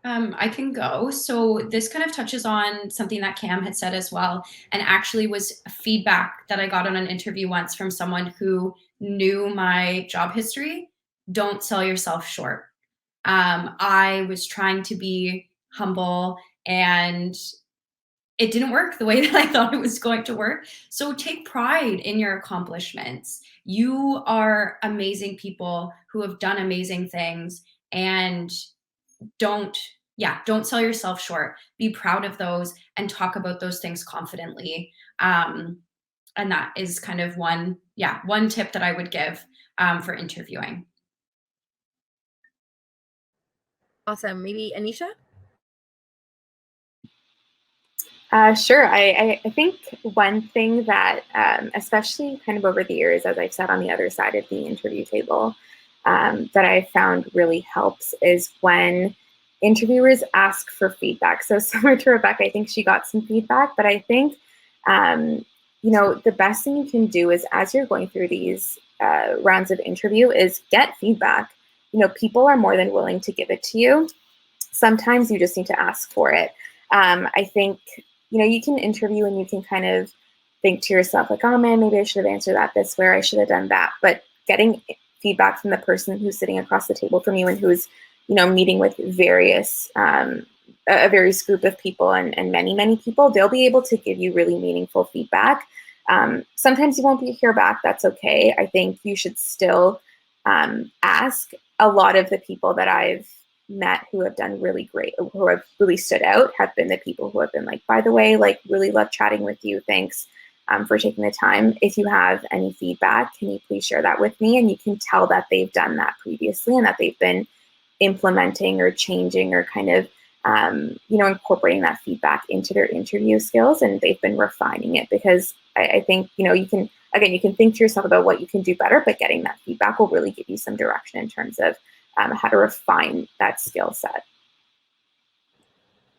I can go. So this kind of touches on something that Cam had said as well, and actually was feedback that I got on an interview once from someone who knew my job history. Don't sell yourself short. I was trying to be humble, and it didn't work the way that I thought it was going to work. So take pride in your accomplishments. You are amazing people who have done amazing things, and don't sell yourself short. Be proud of those and talk about those things confidently. And that is kind of one tip that I would give for interviewing. Awesome. Maybe Anisha? Sure. I think one thing that, especially kind of over the years, as I've sat on the other side of the interview table, that I found really helps is when interviewers ask for feedback. So similar to Rebecca, I think she got some feedback, but I think, the best thing you can do is, as you're going through these rounds of interview, is get feedback. People are more than willing to give it to you. Sometimes you just need to ask for it. I think, you can interview and you can kind of think to yourself like, oh man, maybe I should have answered that this way, or I should have done that. But getting feedback from the person who's sitting across the table from you, and who's, meeting with a various group of people and many people, they'll be able to give you really meaningful feedback. Sometimes you won't hear back. That's okay. I think you should still ask. A lot of the people that I've met who have done really great, who have really stood out, have been the people who have been like, by the way, like, really love chatting with you. Thanks for taking the time. If you have any feedback, can you please share that with me? And you can tell that they've done that previously, and that they've been implementing or changing, or kind of, incorporating that feedback into their interview skills, and they've been refining it. Because I think, you can think to yourself about what you can do better, but getting that feedback will really give you some direction in terms of how to refine that skill set.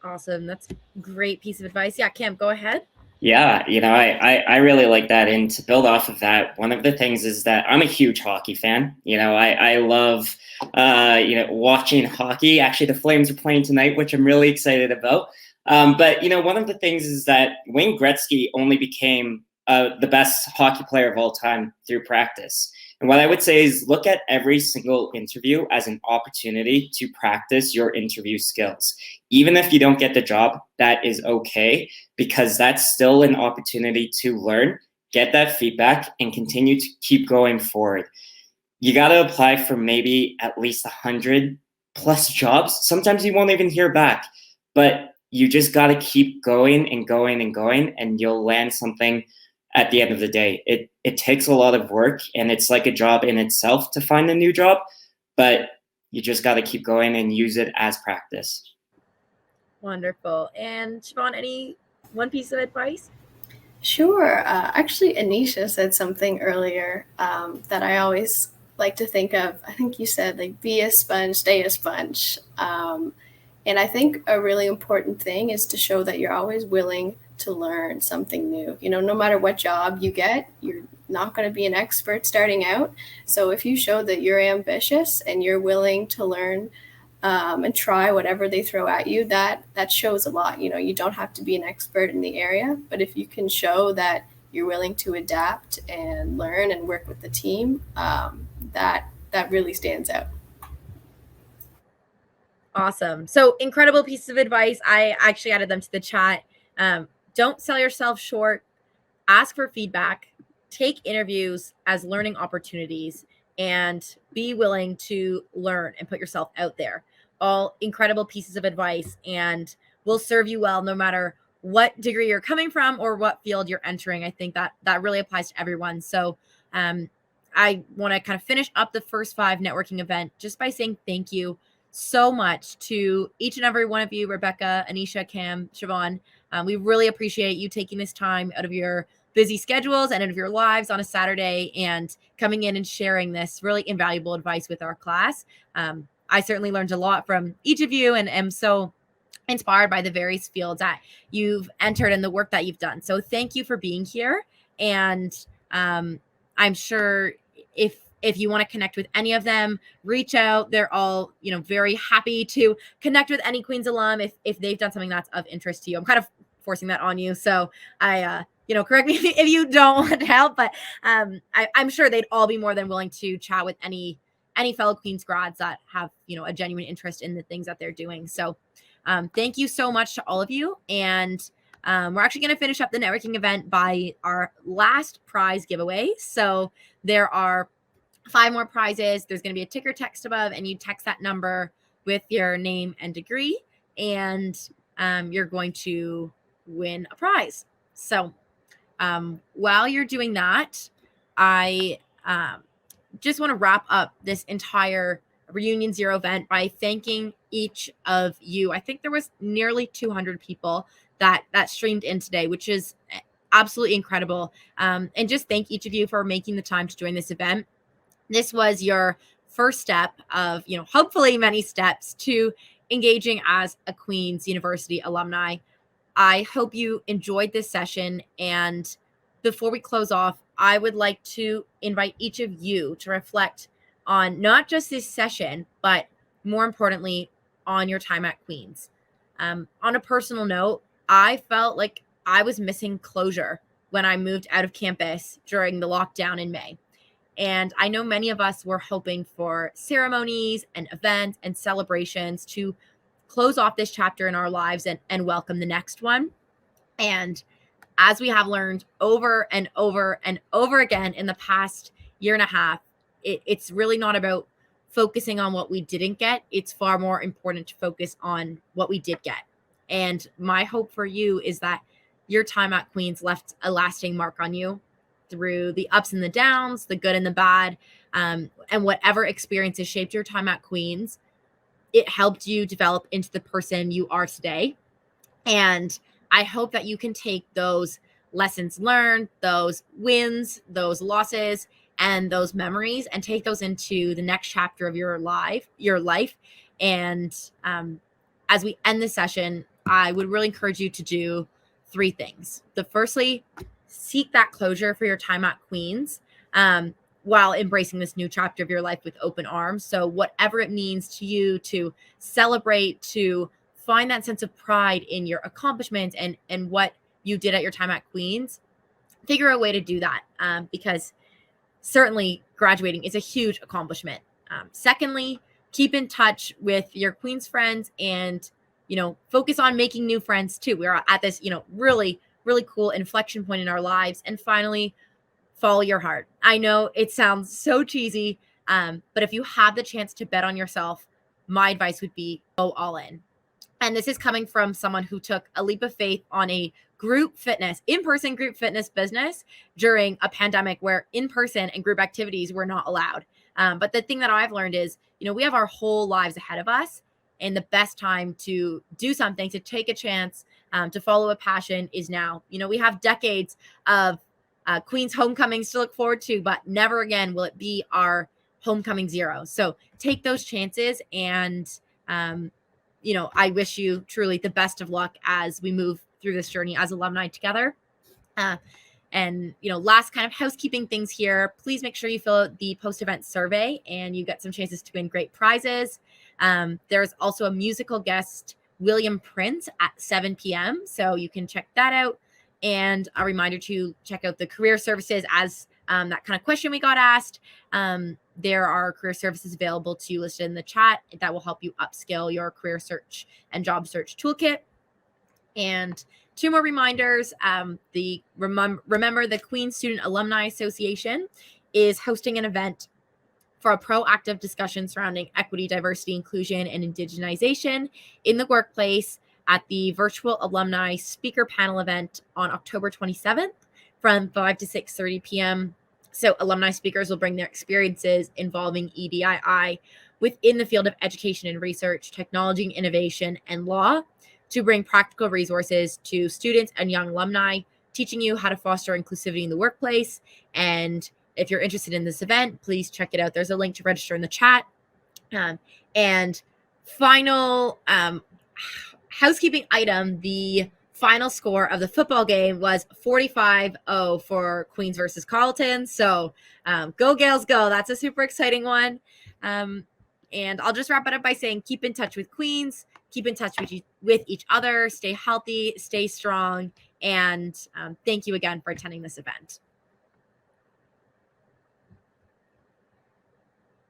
Awesome. That's a great piece of advice. Yeah, Cam, go ahead. Yeah, I really like that. And to build off of that, one of the things is that I'm a huge hockey fan. I love, watching hockey. Actually, the Flames are playing tonight, which I'm really excited about. But, one of the things is that Wayne Gretzky only became the best hockey player of all time through practice. And what I would say is, look at every single interview as an opportunity to practice your interview skills. Even if you don't get the job, that is okay, because that's still an opportunity to learn, get that feedback, and continue to keep going forward. You got to apply for maybe at least 100 plus jobs. Sometimes you won't even hear back, but you just got to keep going and going and going, and you'll land something at the end of the day. It takes a lot of work, and it's like a job in itself to find a new job, but you just got to keep going and use it as practice. Wonderful. And Siobhan, any one piece of advice? Sure. Actually, Anisha said something earlier that I always like to think of. I think you said, like, be a sponge, stay a sponge. And I think a really important thing is to show that you're always willing to learn something new. You know, no matter what job you get, you're not going to be an expert starting out. So if you show that you're ambitious and you're willing to learn and try whatever they throw at you, that shows a lot. You know, you don't have to be an expert in the area, but if you can show that you're willing to adapt and learn and work with the team, that really stands out. Awesome. So incredible pieces of advice. I actually added them to the chat. Don't sell yourself short. Ask for feedback. Take interviews as learning opportunities, and be willing to learn and put yourself out there. All incredible pieces of advice, and will serve you well no matter what degree you're coming from or what field you're entering. I think that really applies to everyone. So I want to kind of finish up the first 5 networking event just by saying thank you so much to each and every one of you, Rebecca, Anisha, Cam, Siobhan. We really appreciate you taking this time out of your busy schedules and out of your lives on a Saturday and coming in and sharing this really invaluable advice with our class. I certainly learned a lot from each of you and am so inspired by the various fields that you've entered and the work that you've done. So thank you for being here. And I'm sure if you want to connect with any of them, reach out. They're all, very happy to connect with any Queens alum if they've done something that's of interest to you. I'm kind of forcing that on you. So correct me if you don't want to help, but I'm sure they'd all be more than willing to chat with any fellow Queens grads that have, a genuine interest in the things that they're doing. So thank you so much to all of you. And we're actually going to finish up the networking event by our last prize giveaway. So there are 5 more prizes. There's going to be a ticker text above, and you text that number with your name and degree, and you're going to win a prize. So while you're doing that, I just want to wrap up this entire Reunion Zero event by thanking each of you. I think there was nearly 200 people that streamed in today, which is absolutely incredible. And just thank each of you for making the time to join this event. This was your first step of, hopefully many steps to engaging as a Queen's University alumni. I hope you enjoyed this session. And before we close off, I would like to invite each of you to reflect on not just this session, but more importantly, on your time at Queen's. On a personal note, I felt like I was missing closure when I moved out of campus during the lockdown in May. And I know many of us were hoping for ceremonies and events and celebrations to close off this chapter in our lives and welcome the next one. And as we have learned over and over and over again in the past year and a half, it's really not about focusing on what we didn't get. It's far more important to focus on what we did get. And my hope for you is that your time at Queen's left a lasting mark on you through the ups and the downs, the good and the bad, and whatever experiences shaped your time at Queen's. It helped you develop into the person you are today. And I hope that you can take those lessons learned, those wins, those losses, and those memories and take those into the next chapter of your life. And as we end the session, I would really encourage you to do 3 things. Firstly, seek that closure for your time at Queen's while embracing this new chapter of your life with open arms. So whatever it means to you to celebrate, to find that sense of pride in your accomplishments and what you did at your time at Queen's, figure a way to do that because certainly graduating is a huge accomplishment. Secondly, keep in touch with your Queen's friends and, focus on making new friends too. We're at this, really, really cool inflection point in our lives. And finally, follow your heart. I know it sounds so cheesy, but if you have the chance to bet on yourself, my advice would be go all in. And this is coming from someone who took a leap of faith on a group fitness, in-person group fitness business during a pandemic where in-person and group activities were not allowed. But the thing that I've learned is, we have our whole lives ahead of us, and the best time to do something, to take a chance, to follow a passion is now. We have decades of Queen's homecomings to look forward to, but never again will it be our homecoming zero. So take those chances, and I wish you truly the best of luck as we move through this journey as alumni together. And last kind of housekeeping things here. Please make sure you fill out the post-event survey, and you get some chances to win great prizes. There's also a musical guest, William Prince, at 7 p.m. So you can check that out. And a reminder to check out the career services as that kind of question we got asked. There are career services available to you listed in the chat that will help you upskill your career search and job search toolkit. And 2 more reminders. Remember the Queen's Student Alumni Association is hosting an event for a proactive discussion surrounding equity, diversity, inclusion, and indigenization in the workplace at the virtual alumni speaker panel event on October 27th from 5 to 6:30 p.m. So alumni speakers will bring their experiences involving EDII within the field of education and research, technology and innovation, and law to bring practical resources to students and young alumni, teaching you how to foster inclusivity in the workplace. And if you're interested in this event, please check it out. There's a link to register in the chat. And final housekeeping item, the final score of the football game was 45-0 for Queens versus Carleton. So go Gales, go. That's a super exciting one. And I'll just wrap it up by saying keep in touch with Queens, keep in touch with each other, stay healthy, stay strong, and thank you again for attending this event.